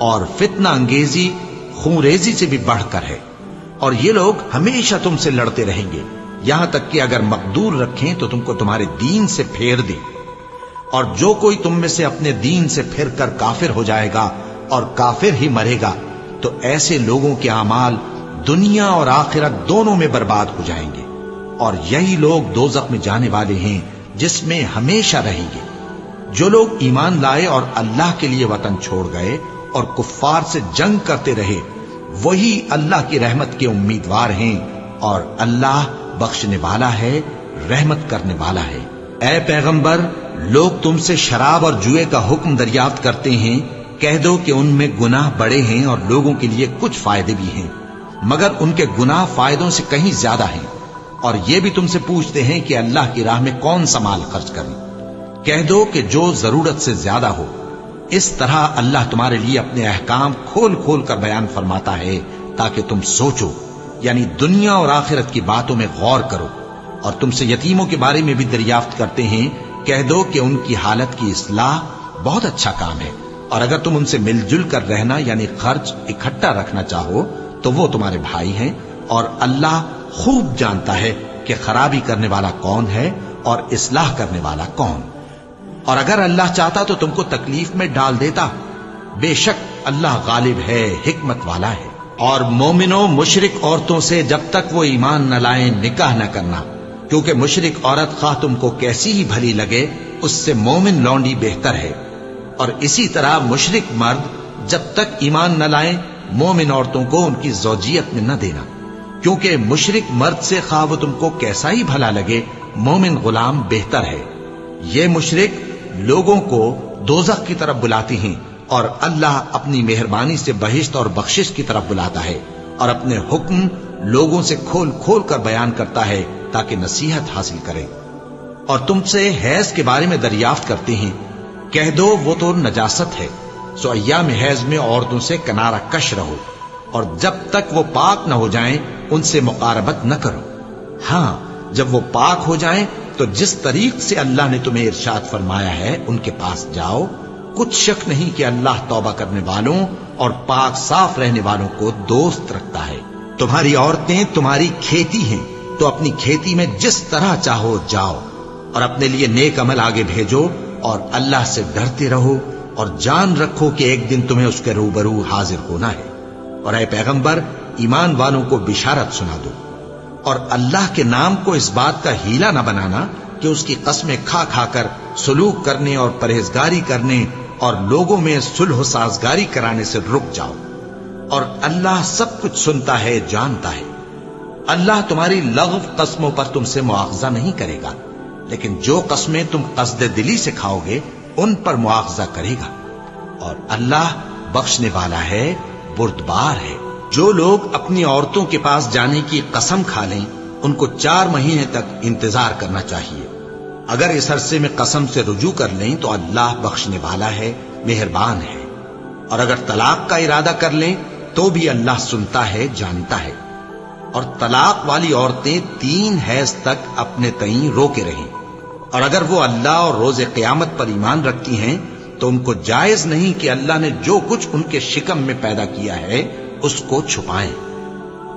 اور فتنہ انگیزی خونریزی سے بھی بڑھ کر ہے۔ اور یہ لوگ ہمیشہ تم سے لڑتے رہیں گے، یہاں تک کہ اگر مقدور رکھیں تو تم کو تمہارے دین سے پھیر دیں، اور جو کوئی تم میں سے اپنے دین سے پھر کر کافر ہو جائے گا اور کافر ہی مرے گا تو ایسے لوگوں کے اعمال دنیا اور آخرت دونوں میں برباد ہو جائیں گے، اور یہی لوگ دوزخ میں جانے والے ہیں جس میں ہمیشہ رہیں گے۔ جو لوگ ایمان لائے اور اللہ کے لیے وطن چھوڑ گئے اور کفار سے جنگ کرتے رہے وہی اللہ کی رحمت کے امیدوار ہیں، اور اللہ بخشنے والا ہے، رحمت کرنے والا ہے۔ اے پیغمبر، لوگ تم سے شراب اور جوئے کا حکم دریافت کرتے ہیں، کہہ دو کہ ان میں گناہ بڑے ہیں اور لوگوں کے لیے کچھ فائدے بھی ہیں، مگر ان کے گناہ فائدوں سے کہیں زیادہ ہیں۔ اور یہ بھی تم سے پوچھتے ہیں کہ اللہ کی راہ میں کون سا مال خرچ کریں۔ کہہ دو کہ جو ضرورت سے زیادہ ہو. اس طرح اللہ تمہارے لیے اپنے احکام کھول کھول کر بیان فرماتا ہے تاکہ تم سوچو، یعنی دنیا اور آخرت کی باتوں میں غور کرو. اور تم سے یتیموں کے بارے میں بھی دریافت کرتے ہیں، کہہ دو کہ ان کی حالت کی اصلاح بہت اچھا کام ہے، اور اگر تم ان سے مل جل کر رہنا یعنی خرچ اکٹھا رکھنا چاہو تو وہ تمہارے بھائی ہیں، اور اللہ خوب جانتا ہے کہ خرابی کرنے والا کون ہے اور اصلاح کرنے والا کون. اور اگر اللہ چاہتا تو تم کو تکلیف میں ڈال دیتا، بے شک اللہ غالب ہے، حکمت والا ہے. اور مومنوں، مشرک عورتوں سے جب تک وہ ایمان نہ لائیں نکاح نہ کرنا، کیونکہ مشرک عورت خواہ تم کو کیسی ہی بھلی لگے اس سے مومن لونڈی بہتر ہے. اور اسی طرح مشرک مرد جب تک ایمان نہ لائیں مومن عورتوں کو ان کی زوجیت میں نہ دینا، کیونکہ مشرک مرد سے خواہ وہ تم کو کیسا ہی بھلا لگے مومن غلام بہتر ہے. یہ مشرک لوگوں کو دوزخ کی طرف بلاتے ہیں، اور اللہ اپنی مہربانی سے بہشت اور بخشش کی طرف بلاتا ہے، اور اپنے حکم لوگوں سے کھول کھول کر بیان کرتا ہے تاکہ نصیحت حاصل کرے. اور تم سے حیض کے بارے میں دریافت کرتے ہیں، کہہ دو وہ تو نجاست ہے، سو ایام حیض میں عورتوں سے کنارہ کش رہو، اور جب تک وہ پاک نہ ہو جائیں ان سے مقاربت نہ کرو. ہاں، جب وہ پاک ہو جائیں تو جس طریق سے اللہ نے تمہیں ارشاد فرمایا ہے ان کے پاس جاؤ. کچھ شک نہیں کہ اللہ توبہ کرنے والوں اور پاک صاف رہنے والوں کو دوست رکھتا ہے. تمہاری عورتیں تمہاری کھیتی ہیں، تو اپنی کھیتی میں جس طرح چاہو جاؤ، اور اپنے لیے نیک عمل آگے بھیجو، اور اللہ سے ڈرتے رہو، اور جان رکھو کہ ایک دن تمہیں اس کے روبرو حاضر ہونا ہے. اور اے پیغمبر، ایمان والوں کو بشارت سنا دو، اور اللہ کے نام کو اس بات کا ہیلا نہ بنانا کہ اس کی قسمیں کھا کھا کر سلوک کرنے اور پرہیزگاری کرنے اور لوگوں میں صلح و سازگاری کرانے سے رک جاؤ. اور اللہ سب کچھ سنتا ہے، جانتا ہے. اللہ تمہاری لغو قسموں پر تم سے مواخذہ نہیں کرے گا، لیکن جو قسمیں تم قصد دلی سے کھاؤ گے ان پر مواخذہ کرے گا. اور اللہ بخشنے والا ہے، بردبار ہے. جو لوگ اپنی عورتوں کے پاس جانے کی قسم کھا لیں ان کو 4 مہینے تک انتظار کرنا چاہیے. اگر اس عرصے میں قسم سے رجوع کر لیں تو اللہ بخشنے والا ہے، مہربان ہے. اور اگر طلاق کا ارادہ کر لیں تو بھی اللہ سنتا ہے، جانتا ہے. اور طلاق والی عورتیں 3 حیض تک اپنے تئیں روکے رہیں، اور اگر وہ اللہ اور روز قیامت پر ایمان رکھتی ہیں تو ان کو جائز نہیں کہ اللہ نے جو کچھ ان کے شکم میں پیدا کیا ہے اس کو چھپائیں.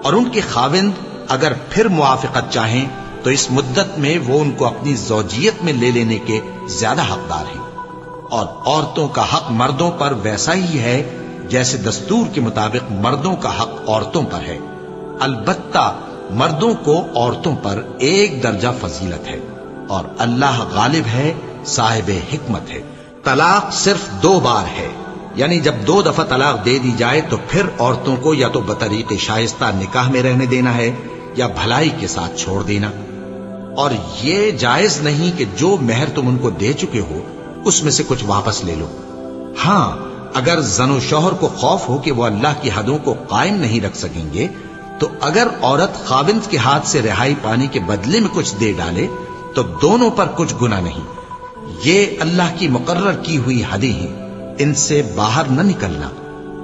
اور ان کے خاوند اگر پھر موافقت چاہیں تو اس مدت میں وہ ان کو اپنی زوجیت میں لے لینے کے زیادہ حقدار ہیں. اور عورتوں کا حق مردوں پر ویسا ہی ہے جیسے دستور کے مطابق مردوں کا حق عورتوں پر ہے. البتہ مردوں کو عورتوں پر 1 درجہ فضیلت ہے، اور اللہ غالب ہے، صاحب حکمت ہے. طلاق صرف 2 بار ہے، یعنی جب 2 دفعہ طلاق دے دی جائے تو پھر عورتوں کو یا تو بطریق شائستہ نکاح میں رہنے دینا ہے یا بھلائی کے ساتھ چھوڑ دینا. اور یہ جائز نہیں کہ جو مہر تم ان کو دے چکے ہو اس میں سے کچھ واپس لے لو. ہاں، اگر زن و شوہر کو خوف ہو کہ وہ اللہ کی حدوں کو قائم نہیں رکھ سکیں گے تو اگر عورت خاوند کے ہاتھ سے رہائی پانے کے بدلے میں کچھ دے ڈالے تو دونوں پر کچھ گناہ نہیں. یہ اللہ کی مقرر کی ہوئی حدیں ہیں، ان سے باہر نہ نکلنا.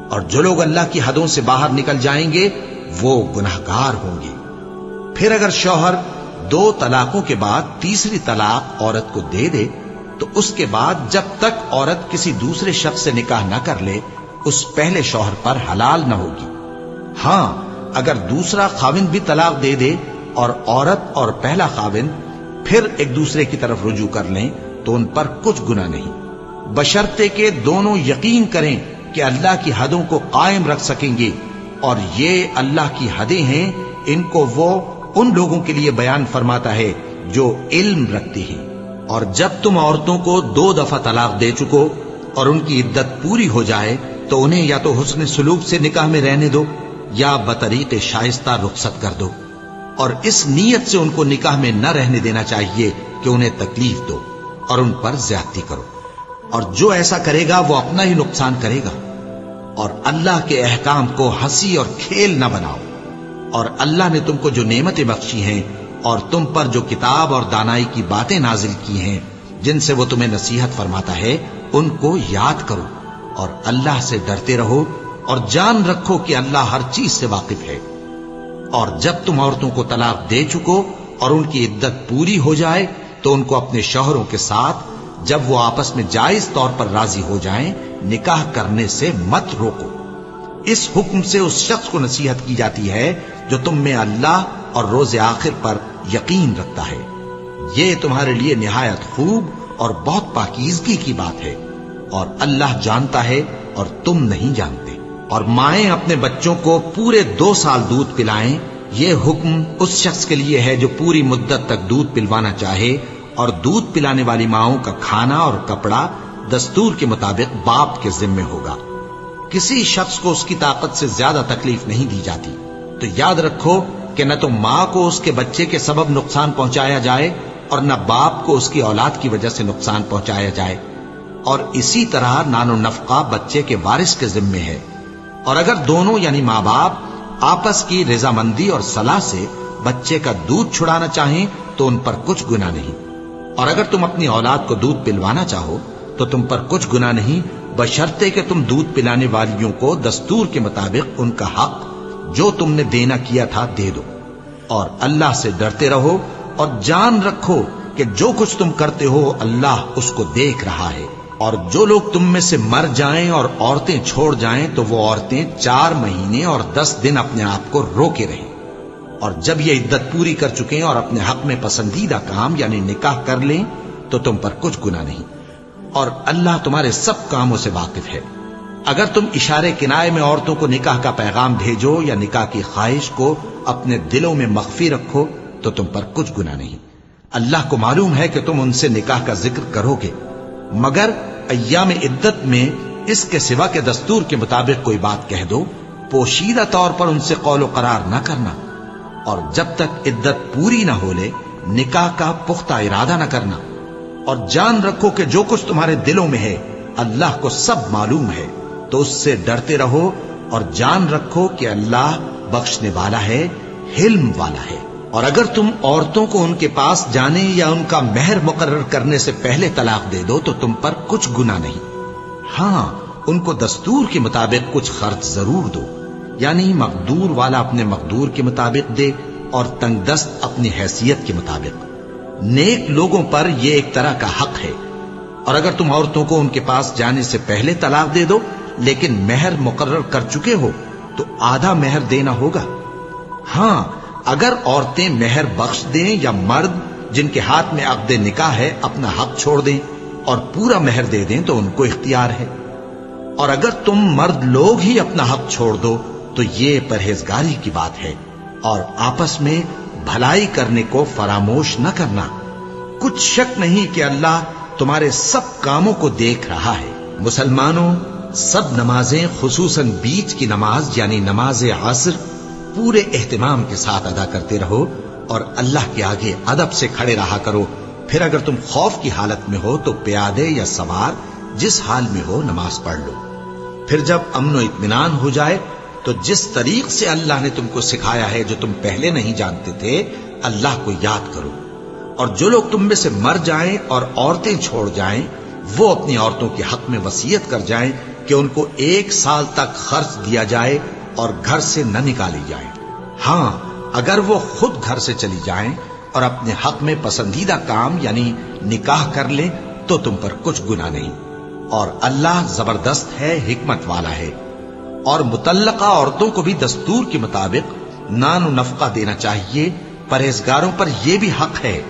اور جو لوگ اللہ کی حدوں سے باہر نکل جائیں گے وہ گناہگار ہوں گے. پھر اگر شوہر 2 طلاقوں کے بعد تیسری طلاق عورت کو دے دے تو اس کے بعد جب تک عورت کسی دوسرے شخص سے نکاح نہ کر لے اس پہلے شوہر پر حلال نہ ہوگی. ہاں، اگر دوسرا خاوند بھی طلاق دے دے اور عورت اور پہلا خاوند پھر ایک دوسرے کی طرف رجوع کر لیں تو ان پر کچھ گناہ نہیں، بشرطے کہ دونوں یقین کریں کہ اللہ کی حدوں کو قائم رکھ سکیں گے. اور یہ اللہ کی حدیں ہیں، ان کو وہ ان لوگوں کے لیے بیان فرماتا ہے جو علم رکھتے ہیں. اور جب تم عورتوں کو 2 دفعہ طلاق دے چکو اور ان کی عدت پوری ہو جائے تو انہیں یا تو حسن سلوک سے نکاح میں رہنے دو یا بطریق شائستہ رخصت کر دو. اور اس نیت سے ان کو نکاح میں نہ رہنے دینا چاہیے کہ انہیں تکلیف دو اور ان پر زیادتی کرو. اور جو ایسا کرے گا وہ اپنا ہی نقصان کرے گا. اور اللہ کے احکام کو ہنسی اور کھیل نہ بناؤ. اور اللہ نے تم کو جو نعمتیں بخشی ہیں اور تم پر جو کتاب اور دانائی کی باتیں نازل کی ہیں جن سے وہ تمہیں نصیحت فرماتا ہے ان کو یاد کرو، اور اللہ سے ڈرتے رہو، اور جان رکھو کہ اللہ ہر چیز سے واقف ہے۔ اور جب تم عورتوں کو طلاق دے چکو اور ان کی عدت پوری ہو جائے تو ان کو اپنے شوہروں کے ساتھ جب وہ آپس میں جائز طور پر راضی ہو جائیں نکاح کرنے سے مت روکو۔ اس حکم سے اس شخص کو نصیحت کی جاتی ہے جو تم میں اللہ اور روز آخر پر یقین رکھتا ہے۔ یہ تمہارے لیے نہایت خوب اور بہت پاکیزگی کی بات ہے، اور اللہ جانتا ہے اور تم نہیں جانتے۔ اور مائیں اپنے بچوں کو پورے 2 سال دودھ پلائیں، یہ حکم اس شخص کے لیے ہے جو پوری مدت تک دودھ پلوانا چاہے، اور دودھ پلانے والی ماؤں کا کھانا اور کپڑا دستور کے مطابق باپ کے ذمے ہوگا۔ کسی شخص کو اس کی طاقت سے زیادہ تکلیف نہیں دی جاتی، تو یاد رکھو کہ نہ تو ماں کو اس کے بچے کے سبب نقصان پہنچایا جائے اور نہ باپ کو اس کی اولاد کی وجہ سے نقصان پہنچایا جائے، اور اسی طرح نان و نفقہ بچے کے وارث کے ذمے ہے۔ اور اگر دونوں یعنی ماں باپ آپس کی رضامندی اور صلاح سے بچے کا دودھ چھڑانا چاہیں تو ان پر کچھ گناہ نہیں، اور اگر تم اپنی اولاد کو دودھ پلوانا چاہو تو تم پر کچھ گناہ نہیں، بشرطے کہ تم دودھ پلانے والیوں کو دستور کے مطابق ان کا حق جو تم نے دینا کیا تھا دے دو۔ اور اللہ سے ڈرتے رہو اور جان رکھو کہ جو کچھ تم کرتے ہو اللہ اس کو دیکھ رہا ہے۔ اور جو لوگ تم میں سے مر جائیں اور عورتیں چھوڑ جائیں تو وہ عورتیں 4 مہینے اور 10 دن اپنے آپ کو روکے رہیں، اور جب یہ عدت پوری کر چکیں اور اپنے حق میں پسندیدہ کام یعنی نکاح کر لیں تو تم پر کچھ گناہ نہیں، اور اللہ تمہارے سب کاموں سے واقف ہے۔ اگر تم اشارے کنائے میں عورتوں کو نکاح کا پیغام بھیجو یا نکاح کی خواہش کو اپنے دلوں میں مخفی رکھو تو تم پر کچھ گناہ نہیں۔ اللہ کو معلوم ہے کہ تم ان سے نکاح کا ذکر کرو گے، مگر ایام عدت میں اس کے سوا کے دستور کے مطابق کوئی بات کہہ دو، پوشیدہ طور پر ان سے قول و قرار نہ کرنا، اور جب تک عدت پوری نہ ہو لے نکاح کا پختہ ارادہ نہ کرنا۔ اور جان رکھو کہ جو کچھ تمہارے دلوں میں ہے اللہ کو سب معلوم ہے، تو اس سے ڈرتے رہو اور جان رکھو کہ اللہ بخشنے والا ہے، حلم والا ہے۔ اور اگر تم عورتوں کو ان کے پاس جانے یا ان کا مہر مقرر کرنے سے پہلے طلاق دے دو تو تم پر کچھ گناہ نہیں، ہاں ان کو دستور کے مطابق کچھ خرچ ضرور دو، یعنی مقدور والا اپنے مقدور کے مطابق دے اور تنگ دست اپنی حیثیت کے مطابق۔ نیک لوگوں پر یہ ایک طرح کا حق ہے۔ اور اگر تم عورتوں کو ان کے پاس جانے سے پہلے طلاق دے دو لیکن مہر مقرر کر چکے ہو تو آدھا مہر دینا ہوگا۔ ہاں اگر عورتیں مہر بخش دیں یا مرد جن کے ہاتھ میں عقد نکاح ہے اپنا حق چھوڑ دیں اور پورا مہر دے دیں تو ان کو اختیار ہے۔ اور اگر تم مرد لوگ ہی اپنا حق چھوڑ دو تو یہ پرہیزگاری کی بات ہے، اور آپس میں بھلائی کرنے کو فراموش نہ کرنا۔ کچھ شک نہیں کہ اللہ تمہارے سب کاموں کو دیکھ رہا ہے۔ مسلمانوں، سب نمازیں خصوصاً بیچ کی نماز یعنی نماز عصر پورے اہتمام کے ساتھ ادا کرتے رہو، اور اللہ کے آگے ادب سے کھڑے رہا کرو۔ پھر اگر تم خوف کی حالت میں ہو تو پیادے یا سوار جس حال میں ہو نماز پڑھ لو۔ پھر جب امن و اطمینان ہو جائے تو جس طریق سے اللہ نے تم کو سکھایا ہے جو تم پہلے نہیں جانتے تھے اللہ کو یاد کرو۔ اور جو لوگ تم میں سے مر جائیں اور عورتیں چھوڑ جائیں وہ اپنی عورتوں کے حق میں وصیت کر جائیں کہ ان کو 1 سال تک خرچ دیا جائے اور گھر سے نہ نکالی جائیں۔ ہاں اگر وہ خود گھر سے چلی جائیں اور اپنے حق میں پسندیدہ کام یعنی نکاح کر لیں تو تم پر کچھ گناہ نہیں، اور اللہ زبردست ہے، حکمت والا ہے۔ اور مطلقہ عورتوں کو بھی دستور کے مطابق نان و نفقہ دینا چاہیے، پرہیزگاروں پر یہ بھی حق ہے۔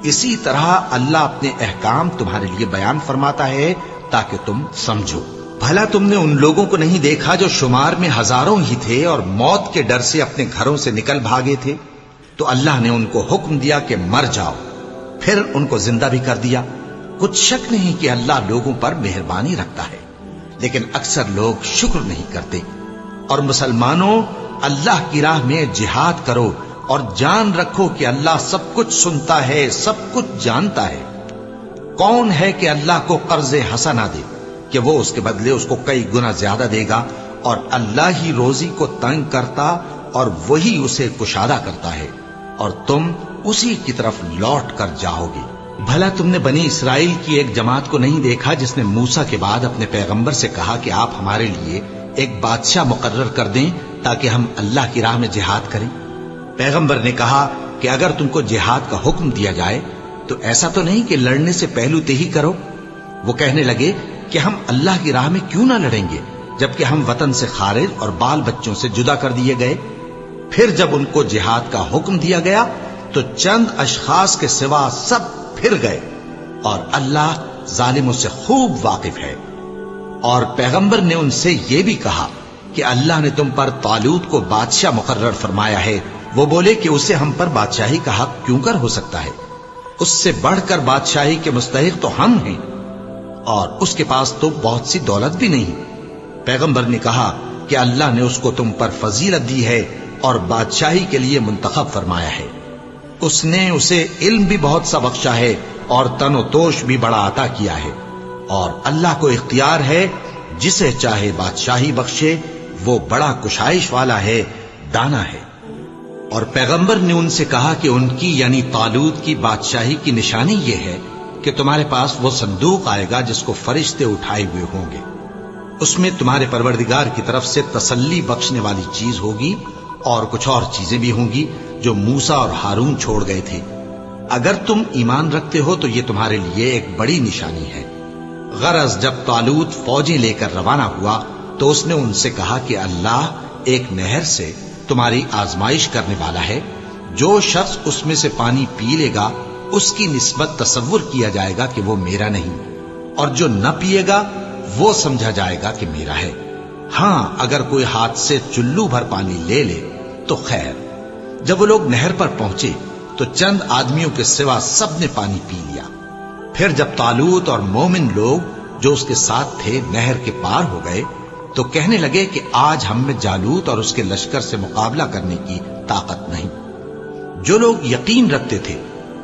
اسی طرح اللہ اپنے احکام تمہارے لیے بیان فرماتا ہے تاکہ تم سمجھو۔ بھلا تم نے ان لوگوں کو نہیں دیکھا جو شمار میں ہزاروں ہی تھے اور موت کے ڈر سے اپنے گھروں سے نکل بھاگے تھے؟ تو اللہ نے ان کو حکم دیا کہ مر جاؤ، پھر ان کو زندہ بھی کر دیا۔ کچھ شک نہیں کہ اللہ لوگوں پر مہربانی رکھتا ہے، لیکن اکثر لوگ شکر نہیں کرتے۔ اور مسلمانوں، اللہ کی راہ میں جہاد کرو اور جان رکھو کہ اللہ سب کچھ سنتا ہے، سب کچھ جانتا ہے۔ کون ہے کہ اللہ کو قرض حسنہ دے کہ وہ اس کے بدلے اس کو کئی گنا زیادہ دے گا؟ اور اللہ ہی روزی کو تنگ کرتا اور وہی اسے کشادہ کرتا ہے، اور تم اسی کی طرف لوٹ کر جاؤ گے۔ بھلا تم نے بنی اسرائیل کی ایک جماعت کو نہیں دیکھا جس نے موسیٰ کے بعد اپنے پیغمبر سے کہا کہ آپ ہمارے لیے ایک بادشاہ مقرر کر دیں تاکہ ہم اللہ کی راہ میں جہاد کریں؟ پیغمبر نے کہا کہ اگر تم کو جہاد کا حکم دیا جائے تو ایسا تو نہیں کہ لڑنے سے پہلو تہی کرو۔ وہ کہنے لگے کہ ہم اللہ کی راہ میں کیوں نہ لڑیں گے جبکہ ہم وطن سے خارج اور بال بچوں سے جدا کر دیے گئے۔ پھر جب ان کو جہاد کا حکم دیا گیا تو چند اشخاص کے سوا سب پھر گئے، اور اللہ ظالموں سے خوب واقف ہے۔ اور پیغمبر نے ان سے یہ بھی کہا کہ اللہ نے تم پر طالوت کو بادشاہ مقرر فرمایا ہے۔ وہ بولے کہ اسے ہم پر بادشاہی کا حق کیوں کر ہو سکتا ہے؟ اس سے بڑھ کر بادشاہی کے مستحق تو ہم ہیں، اور اس کے پاس تو بہت سی دولت بھی نہیں۔ پیغمبر نے کہا کہ اللہ نے اس کو تم پر فضیلت دی ہے اور بادشاہی کے لیے منتخب فرمایا ہے۔ اس نے اسے علم بھی بہت سا بخشا ہے اور تن و توش بھی بڑا عطا کیا ہے، اور اللہ کو اختیار ہے جسے چاہے بادشاہی بخشے، وہ بڑا کشائش والا ہے، دانا ہے۔ اور پیغمبر نے ان سے کہا کہ ان کی یعنی طالوت کی بادشاہی کی نشانی یہ ہے کہ تمہارے پاس وہ صندوق آئے گا جس کو فرشتے اٹھائے ہوئے ہوں گے۔ اس میں تمہارے پروردگار کی طرف سے تسلی بخشنے والی چیز ہوگی، اور کچھ اور چیزیں بھی ہوں گی جو موسیٰ اور ہارون چھوڑ گئے تھے۔ اگر تم ایمان رکھتے ہو تو یہ تمہارے لیے ایک بڑی نشانی ہے۔ غرض جب طالوت فوجیں لے کر روانہ ہوا تو اس نے ان سے کہا کہ اللہ ایک نہر سے تمہاری آزمائش کرنے والا ہے، جو شخص اس میں سے پانی پی لے گا اس کی نسبت تصور کیا جائے گا کہ وہ میرا نہیں، اور جو نہ پیے گا وہ سمجھا جائے گا کہ میرا ہے۔ ہاں اگر کوئی ہاتھ سے چلو بھر پانی لے لے تو خیر۔ جب وہ لوگ نہر پر پہنچے تو چند آدمیوں کے سوا سب نے پانی پی لیا۔ پھر جب طالوت اور مومن لوگ جو اس کے ساتھ تھے نہر کے پار ہو گئے تو کہنے لگے کہ آج ہم میں جالوت اور اس کے لشکر سے مقابلہ کرنے کی طاقت نہیں۔ جو لوگ یقین رکھتے تھے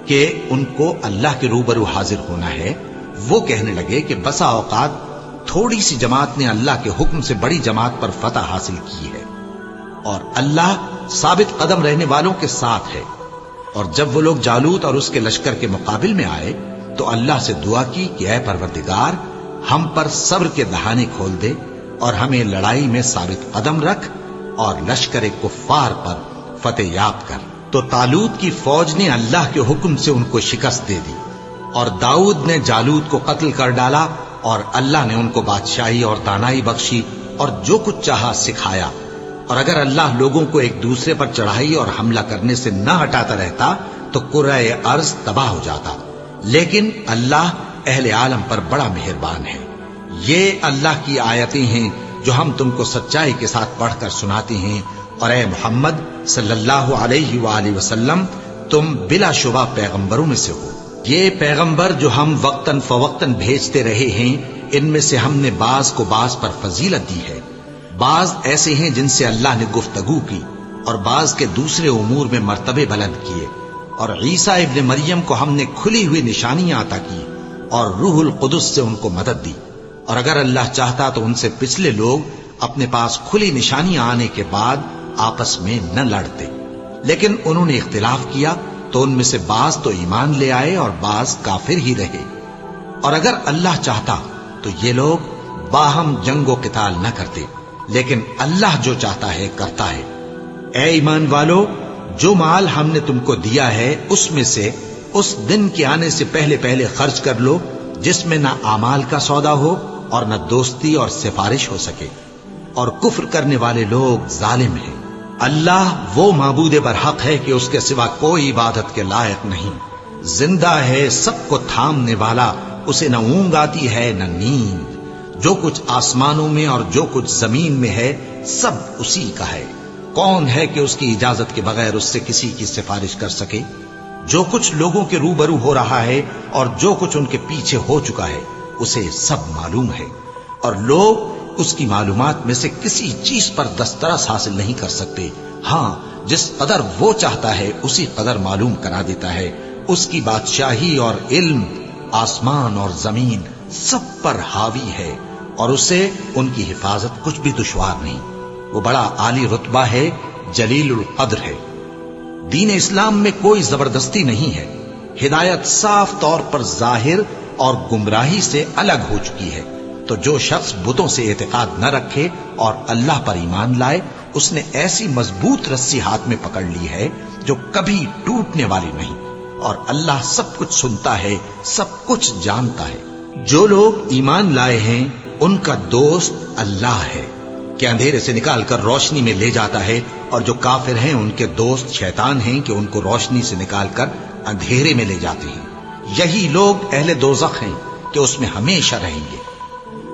کہ ان کو اللہ کے روبرو حاضر ہونا ہے، وہ کہنے لگے کہ بسا اوقات تھوڑی سی جماعت نے اللہ کے حکم سے بڑی جماعت پر فتح حاصل کی ہے، اور اللہ ثابت قدم رہنے والوں کے ساتھ ہے۔ اور جب وہ لوگ جالوت اور اس کے لشکر کے مقابل میں آئے تو اللہ سے دعا کی کہ اے پروردگار، ہم پر صبر کے دہانے کھول دے اور ہمیں لڑائی میں ثابت قدم رکھ اور لشکر کفار پر فتح یاب کر۔ تو طالوت کی فوج نے اللہ کے حکم سے ان کو شکست دے دی، اور داؤد نے جالوت کو قتل کر ڈالا، اور اللہ نے ان کو بادشاہی اور دانائی بخشی اور جو کچھ چاہا سکھایا۔ اور اگر اللہ لوگوں کو ایک دوسرے پر چڑھائی اور حملہ کرنے سے نہ ہٹاتا رہتا تو کرۂ ارض تباہ ہو جاتا، لیکن اللہ اہل عالم پر بڑا مہربان ہے۔ یہ اللہ کی آیتیں ہیں جو ہم تم کو سچائی کے ساتھ پڑھ کر سناتے ہیں، اور اے محمد صلی اللہ علیہ وآلہ وسلم، تم بلا شبہ پیغمبروں میں سے ہو۔ یہ پیغمبر جو ہم وقتاً فوقتاً بھیجتے رہے ہیں، ان میں سے ہم نے بعض کو بعض پر فضیلت دی ہے۔ بعض ایسے ہیں جن سے اللہ نے گفتگو کی، اور بعض کے دوسرے امور میں مرتبے بلند کیے۔ اور عیسیٰ ابن مریم کو ہم نے کھلی ہوئی نشانیاں عطا کی اور روح القدس سے ان کو مدد دی، اور اگر اللہ چاہتا تو ان سے پچھلے لوگ اپنے پاس کھلی نشانیاں آنے کے بعد آپس میں نہ لڑتے، لیکن انہوں نے اختلاف کیا تو ان میں سے بعض تو ایمان لے آئے اور بعض کافر ہی رہے۔ اور اگر اللہ چاہتا تو یہ لوگ باہم جنگ و قتال نہ کرتے، لیکن اللہ جو چاہتا ہے کرتا ہے۔ اے ایمان والو، جو مال ہم نے تم کو دیا ہے اس میں سے اس دن کے آنے سے پہلے پہلے خرچ کر لو جس میں نہ اعمال کا سودا ہو اور نہ دوستی اور سفارش ہو سکے، اور کفر کرنے والے لوگ ظالم ہیں۔ اللہ وہ معبود برحق ہے کہ اس کے سوا کوئی عبادت کے لائق نہیں، زندہ ہے، سب کو تھامنے والا، اسے نہ اونگ آتی ہے نہ نیند۔ جو کچھ آسمانوں میں اور جو کچھ زمین میں ہے سب اسی کا ہے۔ کون ہے کہ اس کی اجازت کے بغیر اس سے کسی کی سفارش کر سکے؟ جو کچھ لوگوں کے روبرو ہو رہا ہے اور جو کچھ ان کے پیچھے ہو چکا ہے اسے سب معلوم ہے، اور لوگ اس کی معلومات میں سے کسی چیز پر دسترس حاصل نہیں کر سکتے۔ ہاں جس قدر وہ چاہتا ہے اسی قدر معلوم کرا دیتا ہے۔ اس کی بادشاہی اور علم آسمان اور زمین سب پر حاوی ہے، اور اسے ان کی حفاظت کچھ بھی دشوار نہیں۔ وہ بڑا عالی رتبہ ہے، جلیل القدر ہے۔ دین اسلام میں کوئی زبردستی نہیں ہے، ہدایت صاف طور پر ظاہر اور گمراہی سے الگ ہو چکی ہے۔ تو جو شخص بتوں سے اعتقاد نہ رکھے اور اللہ پر ایمان لائے، اس نے ایسی مضبوط رسی ہاتھ میں پکڑ لی ہے جو کبھی ٹوٹنے والی نہیں، اور اللہ سب کچھ سنتا ہے، سب کچھ جانتا ہے۔ جو لوگ ایمان لائے ہیں ان کا دوست اللہ ہے کہ اندھیرے سے نکال کر روشنی میں لے جاتا ہے، اور جو کافر ہیں ان کے دوست شیطان ہیں کہ ان کو روشنی سے نکال کر اندھیرے میں لے جاتے ہیں۔ یہی لوگ اہل دوزخ ہیں کہ اس میں ہمیشہ رہیں گے۔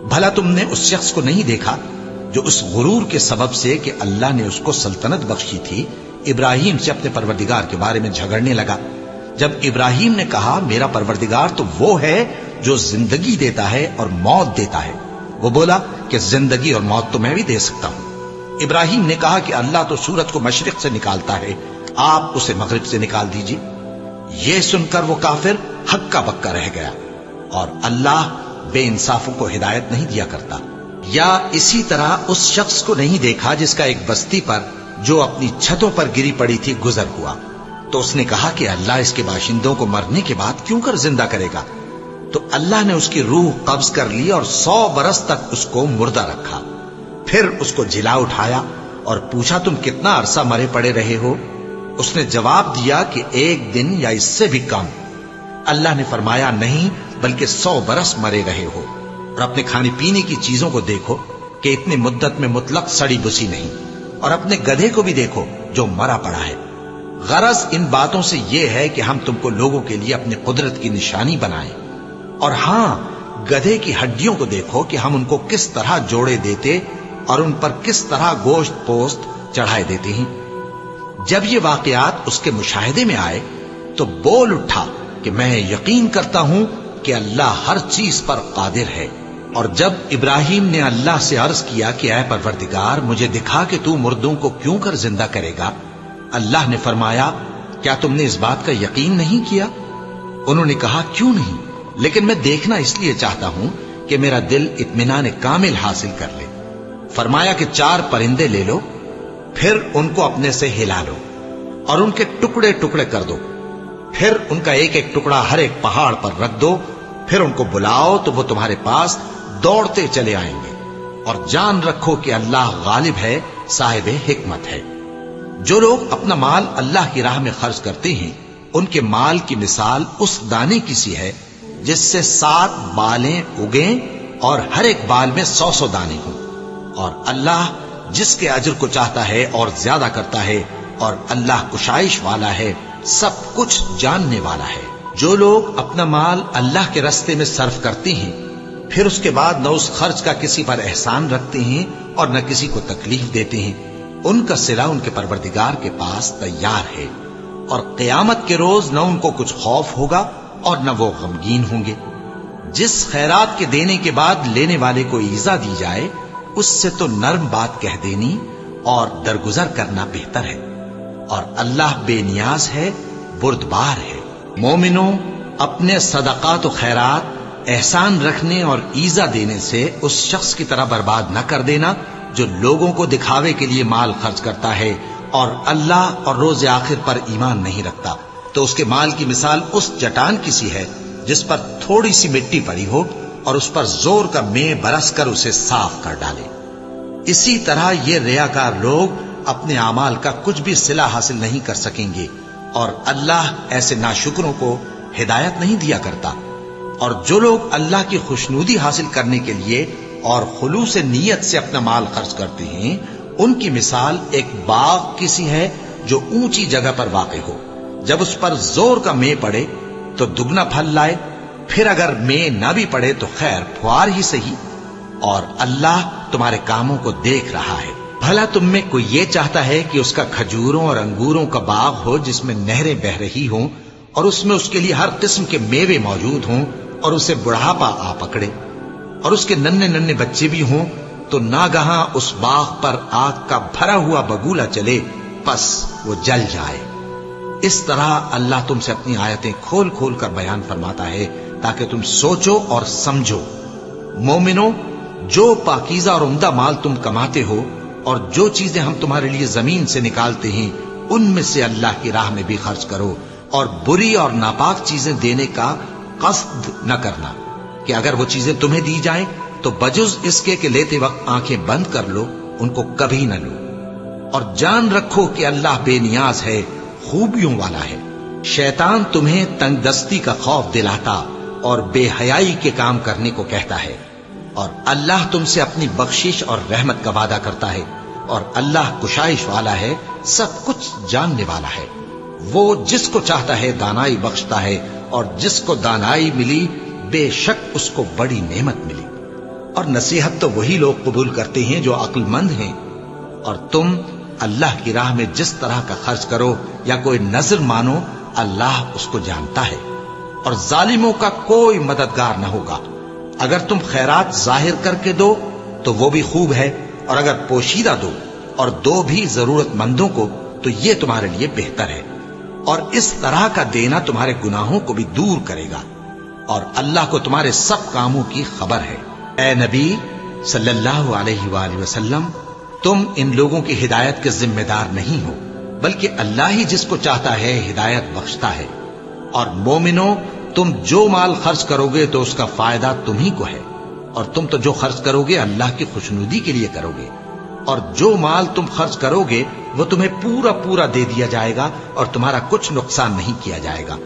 بھلا تم نے اس شخص کو نہیں دیکھا جو اس غرور کے سبب سے کہ اللہ نے اس کو سلطنت بخشی تھی، ابراہیم سے اپنے پروردگار کے بارے میں جھگڑنے لگا؟ جب ابراہیم نے کہا میرا پروردگار تو وہ ہے جو زندگی دیتا ہے اور موت دیتا ہے، وہ بولا کہ زندگی اور موت تو میں بھی دے سکتا ہوں۔ ابراہیم نے کہا کہ اللہ تو سورج کو مشرق سے نکالتا ہے، آپ اسے مغرب سے نکال دیجیے۔ یہ سن کر وہ کافر ہکا بکا رہ گیا، اور اللہ بے انصافوں کو ہدایت نہیں دیا کرتا۔ یا اسی طرح اس شخص کو نہیں دیکھا جس کا ایک بستی پر جو اپنی چھتوں پر گری پڑی تھی گزر ہوا، تو اس نے کہا کہ اللہ اس کے باشندوں کو مرنے کے بعد کیوں کر زندہ کرے گا؟ تو اللہ نے اس کی روح قبض کر لی اور 100 برس تک اس کو مردہ رکھا۔ پھر اس کو جلا اٹھایا اور پوچھا تم کتنا عرصہ مرے پڑے رہے ہو؟ اس نے جواب دیا کہ 1 دن یا اس سے بھی کم۔ اللہ نے فرمایا نہیں بلکہ 100 برس مرے رہے ہو، اور اپنے کھانے پینے کی چیزوں کو دیکھو کہ اتنی مدت میں مطلق سڑی بسی نہیں، اور اپنے گدھے کو بھی دیکھو جو مرا پڑا ہے۔ غرض ان باتوں سے یہ ہے کہ ہم تم کو لوگوں کے لیے اپنی قدرت کی نشانی بنائیں، اور ہاں گدھے کی ہڈیوں کو دیکھو کہ ہم ان کو کس طرح جوڑے دیتے اور ان پر کس طرح گوشت پوست چڑھائے دیتے ہیں۔ جب یہ واقعات اس کے مشاہدے میں آئے تو بول اٹھا کہ میں یقین کرتا ہوں کہ اللہ ہر چیز پر قادر ہے۔ اور جب ابراہیم نے اللہ سے عرض کیا کہ اے پروردگار مجھے دکھا کہ تو مردوں کو کیوں کر زندہ کرے گا، اللہ نے فرمایا کیا تم نے اس بات کا یقین نہیں کیا؟ انہوں نے کہا کیوں نہیں، لیکن میں دیکھنا اس لیے چاہتا ہوں کہ میرا دل اطمینان کامل حاصل کر لے۔ فرمایا کہ 4 پرندے لے لو، پھر ان کو اپنے سے ہلا لو اور ان کے ٹکڑے ٹکڑے کر دو، پھر ان کا ایک ایک ٹکڑا ہر ایک پہاڑ پر رکھ دو، پھر ان کو بلاؤ تو وہ تمہارے پاس دوڑتے چلے آئیں گے، اور جان رکھو کہ اللہ غالب ہے، صاحب حکمت ہے۔ جو لوگ اپنا مال اللہ کی راہ میں خرچ کرتے ہیں ان کے مال کی مثال اس دانے کی سی ہے جس سے 7 بالیں اگیں اور ہر ایک بال میں 100 دانے ہوں، اور اللہ جس کے اجر کو چاہتا ہے اور زیادہ کرتا ہے، اور اللہ کشائش والا ہے، سب کچھ جاننے والا ہے۔ جو لوگ اپنا مال اللہ کے راستے میں صرف کرتے ہیں پھر اس کے بعد نہ اس خرچ کا کسی پر احسان رکھتے ہیں اور نہ کسی کو تکلیف دیتے ہیں، ان کا صلہ ان کے پروردگار کے پاس تیار ہے، اور قیامت کے روز نہ ان کو کچھ خوف ہوگا اور نہ وہ غمگین ہوں گے۔ جس خیرات کے دینے کے بعد لینے والے کو ایذا دی جائے اس سے تو نرم بات کہہ دینی اور درگزر کرنا بہتر ہے، اور اللہ بے نیاز ہے، بردبار ہے۔ مومنوں، اپنے صدقات و خیرات احسان رکھنے اور ایذا دینے سے اس شخص کی طرح برباد نہ کر دینا جو لوگوں کو دکھاوے کے لیے مال خرچ کرتا ہے اور اللہ اور روز آخر پر ایمان نہیں رکھتا، تو اس کے مال کی مثال اس چٹان کی سی ہے جس پر تھوڑی سی مٹی پڑی ہو اور اس پر زور کا مے برس کر اسے صاف کر ڈالے۔ اسی طرح یہ ریاکار لوگ اپنے اعمال کا کچھ بھی صلہ حاصل نہیں کر سکیں گے، اور اللہ ایسے ناشکروں کو ہدایت نہیں دیا کرتا۔ اور جو لوگ اللہ کی خوشنودی حاصل کرنے کے لیے اور خلوص نیت سے اپنا مال خرچ کرتے ہیں ان کی مثال ایک باغ کی سی ہے جو اونچی جگہ پر واقع ہو، جب اس پر زور کا مے پڑے تو دگنا پھل لائے، پھر اگر مے نہ بھی پڑے تو خیر پھوار ہی سہی، اور اللہ تمہارے کاموں کو دیکھ رہا ہے۔ بھلا تم میں کوئی یہ چاہتا ہے کہ اس کا کھجوروں اور انگوروں کا باغ ہو جس میں نہریں بہ رہی ہوں اور اس میں اس کے لیے ہر قسم کے میوے موجود ہوں، اور اسے بڑھاپا آ پکڑے اور اس کے ننھے ننھے بچے بھی ہوں، تو ناگہاں اس باغ پر آگ کا بھرا ہوا بگولا چلے، پس وہ جل جائے۔ اس طرح اللہ تم سے اپنی آیتیں کھول کھول کر بیان فرماتا ہے تاکہ تم سوچو اور سمجھو۔ مومنوں، جو پاکیزہ اور عمدہ مال تم کماتے ہو اور جو چیزیں ہم تمہارے لیے زمین سے نکالتے ہیں ان میں سے اللہ کی راہ میں بھی خرچ کرو۔ اور بری اور ناپاک چیزیں دینے کا قصد نہ کرنا کہ اگر وہ چیزیں تمہیں دی جائیں تو بجز اس کے کہ لیتے وقت آنکھیں بند کر لو ان کو کبھی نہ لو، اور جان رکھو کہ اللہ بے نیاز ہے، خوبیوں والا ہے۔ شیطان تمہیں تنگ دستی کا خوف دلاتا اور بے حیائی کے کام کرنے کو کہتا ہے، اور اللہ تم سے اپنی بخشش اور رحمت کا وعدہ کرتا ہے، اور اللہ کشائش والا ہے، سب کچھ جاننے والا ہے۔ وہ جس کو چاہتا ہے دانائی بخشتا ہے، اور جس کو دانائی ملی بے شک اس کو بڑی نعمت ملی۔ اور نصیحت تو وہی لوگ قبول کرتے ہیں جو عقل مند ہیں، اور تم اللہ کی راہ میں جس طرح کا خرچ کرو یا کوئی نذر مانو اللہ اس کو جانتا ہے، اور ظالموں کا کوئی مددگار نہ ہوگا۔ اگر تم خیرات ظاہر کر کے دو تو وہ بھی خوب ہے، اور اگر پوشیدہ دو اور دو بھی ضرورت مندوں کو تو یہ تمہارے لیے بہتر ہے، اور اس طرح کا دینا تمہارے گناہوں کو بھی دور کرے گا، اور اللہ کو تمہارے سب کاموں کی خبر ہے۔ اے نبی صلی اللہ علیہ وآلہ وسلم، تم ان لوگوں کی ہدایت کے ذمہ دار نہیں ہو، بلکہ اللہ ہی جس کو چاہتا ہے ہدایت بخشتا ہے۔ اور مومنو، تم جو مال خرچ کرو گے تو اس کا فائدہ تمہیں کو ہے، اور تم تو جو خرچ کرو گے اللہ کی خوشنودی کے لیے کرو گے، اور جو مال تم خرچ کرو گے وہ تمہیں پورا پورا دے دیا جائے گا، اور تمہارا کچھ نقصان نہیں کیا جائے گا۔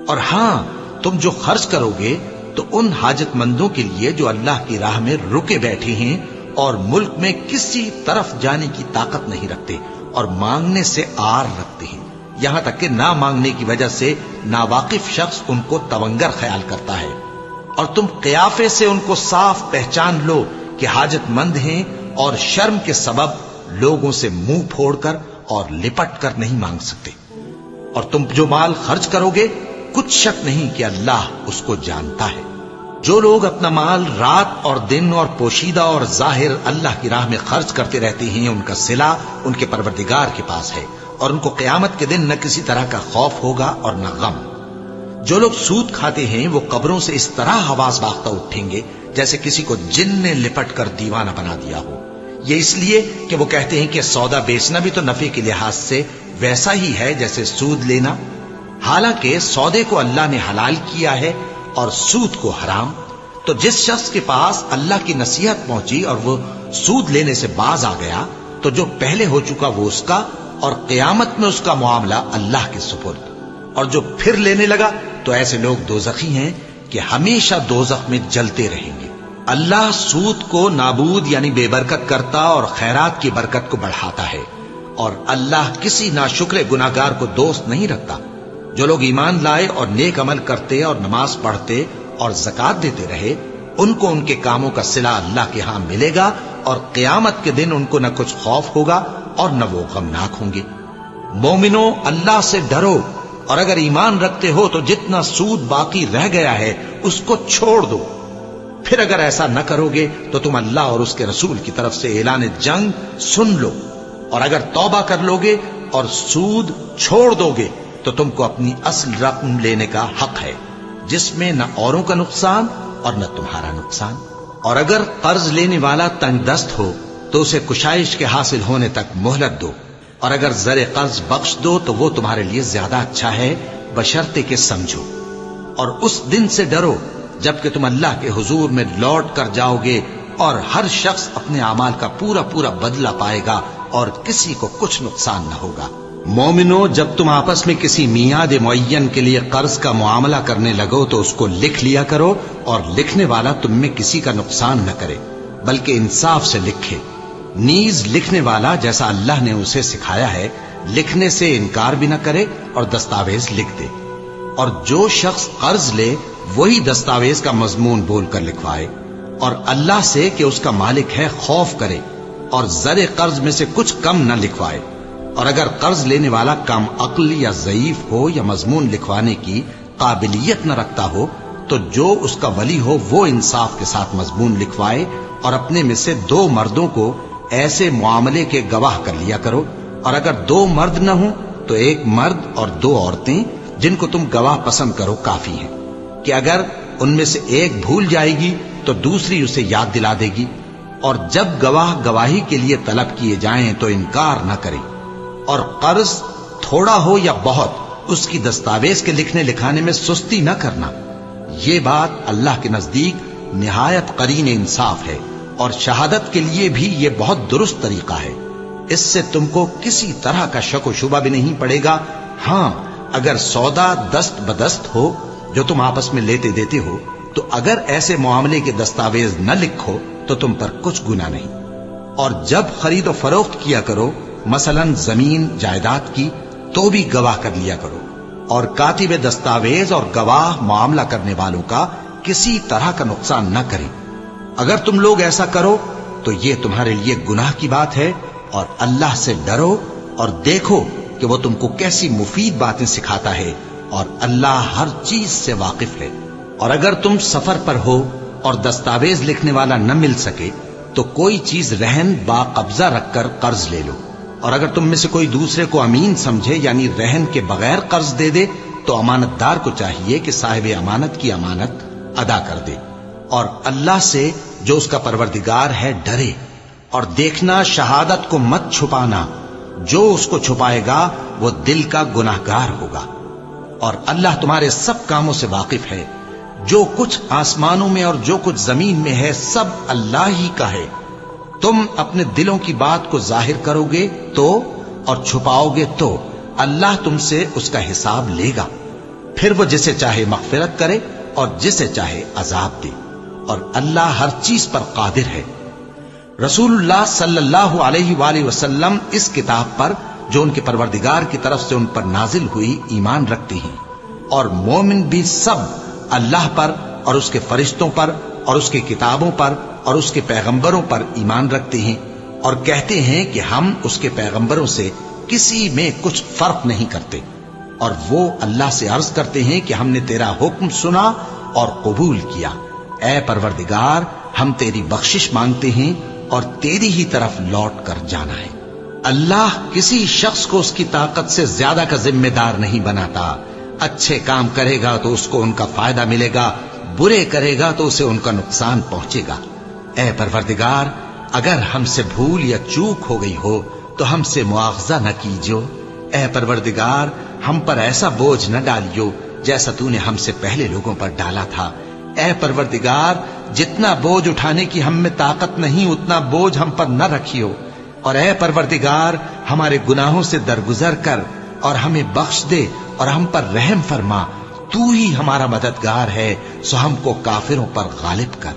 اور ہاں، تم جو خرچ کرو گے تو ان حاجت مندوں کے لیے جو اللہ کی راہ میں رکے بیٹھے ہیں اور ملک میں کسی طرف جانے کی طاقت نہیں رکھتے اور مانگنے سے آر رکھتے ہیں، یہاں تک کہ نہ مانگنے کی وجہ سے ناواقف شخص ان کو تونگر خیال کرتا ہے، اور تم قیافے سے ان کو صاف پہچان لو کہ حاجت مند ہیں، اور شرم کے سبب لوگوں سے منہ پھوڑ کر اور لپٹ کر نہیں مانگ سکتے۔ اور تم جو مال خرچ کرو گے کچھ شک نہیں کہ اللہ اس کو جانتا ہے۔ جو لوگ اپنا مال رات اور دن اور پوشیدہ اور ظاہر اللہ کی راہ میں خرچ کرتے رہتے ہیں، ان کا صلہ ان کے پروردگار کے پاس ہے، اور ان کو قیامت کے دن نہ کسی طرح کا خوف ہوگا اور نہ غم۔ جو لوگ سود کھاتے ہیں وہ قبروں سے اس طرح حواس باختہ اٹھیں گے جیسے کسی کو جن نے لپٹ کر دیوانہ بنا دیا ہو، یہ اس لیے کہ وہ کہتے ہیں کہ سودا بیچنا بھی تو نفع کے لحاظ سے ویسا ہی ہے جیسے سود لینا، حالانکہ سودے کو اللہ نے حلال کیا ہے اور سود کو حرام۔ تو جس شخص کے پاس اللہ کی نصیحت پہنچی اور وہ سود لینے سے باز آ گیا تو جو پہلے ہو چکا وہ اس کا، اور قیامت میں اس کا معاملہ اللہ کے سپرد۔ اور جو پھر لینے لگا تو ایسے لوگ دوزخی ہیں کہ ہمیشہ دوزخ میں جلتے رہیں گے۔ اللہ سود کو نابود یعنی بے برکت کرتا اور خیرات کی برکت کو بڑھاتا ہے، اور اللہ کسی ناشکر گناہگار کو دوست نہیں رکھتا۔ جو لوگ ایمان لائے اور نیک عمل کرتے اور نماز پڑھتے اور زکات دیتے رہے، ان کو ان کے کاموں کا صلہ اللہ کے ہاں ملے گا، اور قیامت کے دن ان کو نہ کچھ خوف ہوگا اور نہ وہ غمناک ہوں گے۔ مومنو، اللہ سے ڈرو، اور اگر ایمان رکھتے ہو تو جتنا سود باقی رہ گیا ہے اس کو چھوڑ دو۔ پھر اگر ایسا نہ کرو گے تو تم اللہ اور اس کے رسول کی طرف سے اعلان جنگ سن لو، اور اگر توبہ کر لو گے اور سود چھوڑ دو گے تو تم کو اپنی اصل رقم لینے کا حق ہے، جس میں نہ اوروں کا نقصان اور نہ تمہارا نقصان۔ اور اگر قرض لینے والا تنگ دست ہو تو اسے کشائش کے حاصل ہونے تک مہلت دو، اور اگر زر قرض بخش دو تو وہ تمہارے لیے زیادہ اچھا ہے، بشرطے کہ سمجھو۔ اور اس دن سے ڈرو جبکہ تم اللہ کے حضور میں لوٹ کر جاؤ گے، اور ہر شخص اپنے اعمال کا پورا پورا بدلہ پائے گا، اور کسی کو کچھ نقصان نہ ہوگا۔ مومنو، جب تم آپس میں کسی میعاد معین کے لیے قرض کا معاملہ کرنے لگو تو اس کو لکھ لیا کرو، اور لکھنے والا تم میں کسی کا نقصان نہ کرے بلکہ انصاف سے لکھے۔ نیز لکھنے والا جیسا اللہ نے اسے سکھایا ہے لکھنے سے انکار بھی نہ کرے اور دستاویز لکھ دے۔ اور جو شخص قرض لے وہی دستاویز کا مضمون بول کر لکھوائے، اور اللہ سے کہ اس کا مالک ہے خوف کرے، اور زر قرض میں سے کچھ کم نہ لکھوائے۔ اور اگر قرض لینے والا کم عقل یا ضعیف ہو یا مضمون لکھوانے کی قابلیت نہ رکھتا ہو تو جو اس کا ولی ہو وہ انصاف کے ساتھ مضمون لکھوائے، اور اپنے میں سے 2 مردوں کو ایسے معاملے کے گواہ کر لیا کرو، اور اگر 2 مرد نہ ہوں تو 1 مرد اور 2 عورتیں جن کو تم گواہ پسند کرو کافی ہیں، کہ اگر ان میں سے ایک بھول جائے گی تو دوسری اسے یاد دلا دے گی۔ اور جب گواہ گواہی کے لیے طلب کیے جائیں تو انکار نہ کرے۔ اور قرض تھوڑا ہو یا بہت اس کی دستاویز کے لکھنے لکھانے میں سستی نہ کرنا. یہ بات اللہ کے نزدیک نہایت قرین انصاف ہے اور شہادت کے لیے بھی یہ بہت درست طریقہ ہے. اس سے تم کو کسی طرح کا شک و شبہ بھی نہیں پڑے گا. ہاں اگر سودا دست بدست ہو جو تم آپس میں لیتے دیتے ہو تو اگر ایسے معاملے کے دستاویز نہ لکھو تو تم پر کچھ گناہ نہیں. اور جب خرید و فروخت کیا کرو مثلا زمین جائیداد کی تو بھی گواہ کر لیا کرو. اور کاتب دستاویز اور گواہ معاملہ کرنے والوں کا کسی طرح کا نقصان نہ کریں. اگر تم لوگ ایسا کرو تو یہ تمہارے لیے گناہ کی بات ہے. اور اللہ سے ڈرو اور دیکھو کہ وہ تم کو کیسی مفید باتیں سکھاتا ہے اور اللہ ہر چیز سے واقف ہے. اور اگر تم سفر پر ہو اور دستاویز لکھنے والا نہ مل سکے تو کوئی چیز رہن با قبضہ رکھ کر قرض لے لو. اور اگر تم میں سے کوئی دوسرے کو امین سمجھے یعنی رہن کے بغیر قرض دے دے تو امانت دار کو چاہیے کہ صاحب امانت کی امانت ادا کر دے. اور اللہ سے جو اس کا پروردگار ہے ڈرے. اور دیکھنا شہادت کو مت چھپانا. جو اس کو چھپائے گا وہ دل کا گناہگار ہوگا. اور اللہ تمہارے سب کاموں سے واقف ہے. جو کچھ آسمانوں میں اور جو کچھ زمین میں ہے سب اللہ ہی کا ہے. تم اپنے دلوں کی بات کو ظاہر کرو گے تو اور چھپاؤ گے تو اللہ تم سے اس کا حساب لے گا. پھر وہ جسے چاہے مغفرت کرے اور جسے چاہے عذاب دے. اور اللہ ہر چیز پر قادر ہے. رسول اللہ صلی اللہ علیہ وآلہ وسلم اس کتاب پر جو ان کے پروردگار کی طرف سے ان پر نازل ہوئی ایمان رکھتے ہیں. اور مومن بھی سب اللہ پر اور اس کے فرشتوں پر اور اس کی کتابوں پر اور اس کے پیغمبروں پر ایمان رکھتے ہیں اور کہتے ہیں کہ ہم اس کے پیغمبروں سے کسی میں کچھ فرق نہیں کرتے. اور وہ اللہ سے عرض کرتے ہیں کہ ہم نے تیرا حکم سنا اور قبول کیا. اے پروردگار ہم تیری بخشش مانگتے ہیں اور تیری ہی طرف لوٹ کر جانا ہے. اللہ کسی شخص کو اس کی طاقت سے زیادہ کا ذمہ دار نہیں بناتا. اچھے کام کرے گا تو اس کو ان کا فائدہ ملے گا، برے کرے گا تو اسے ان کا نقصان پہنچے گا. اے پروردگار اگر ہم سے بھول یا چوک ہو گئی ہو تو ہم سے مواخذہ نہ کیجو. اے پروردگار ہم پر ایسا بوجھ نہ ڈالیو جیسا تو نے ہم سے پہلے لوگوں پر ڈالا تھا. اے پروردگار جتنا بوجھ اٹھانے کی ہم میں طاقت نہیں اتنا بوجھ ہم پر نہ رکھیو. اور اے پروردگار ہمارے گناہوں سے درگزر کر اور ہمیں بخش دے اور ہم پر رحم فرما. تو ہی ہمارا مددگار ہے سو ہم کو کافروں پر غالب کر.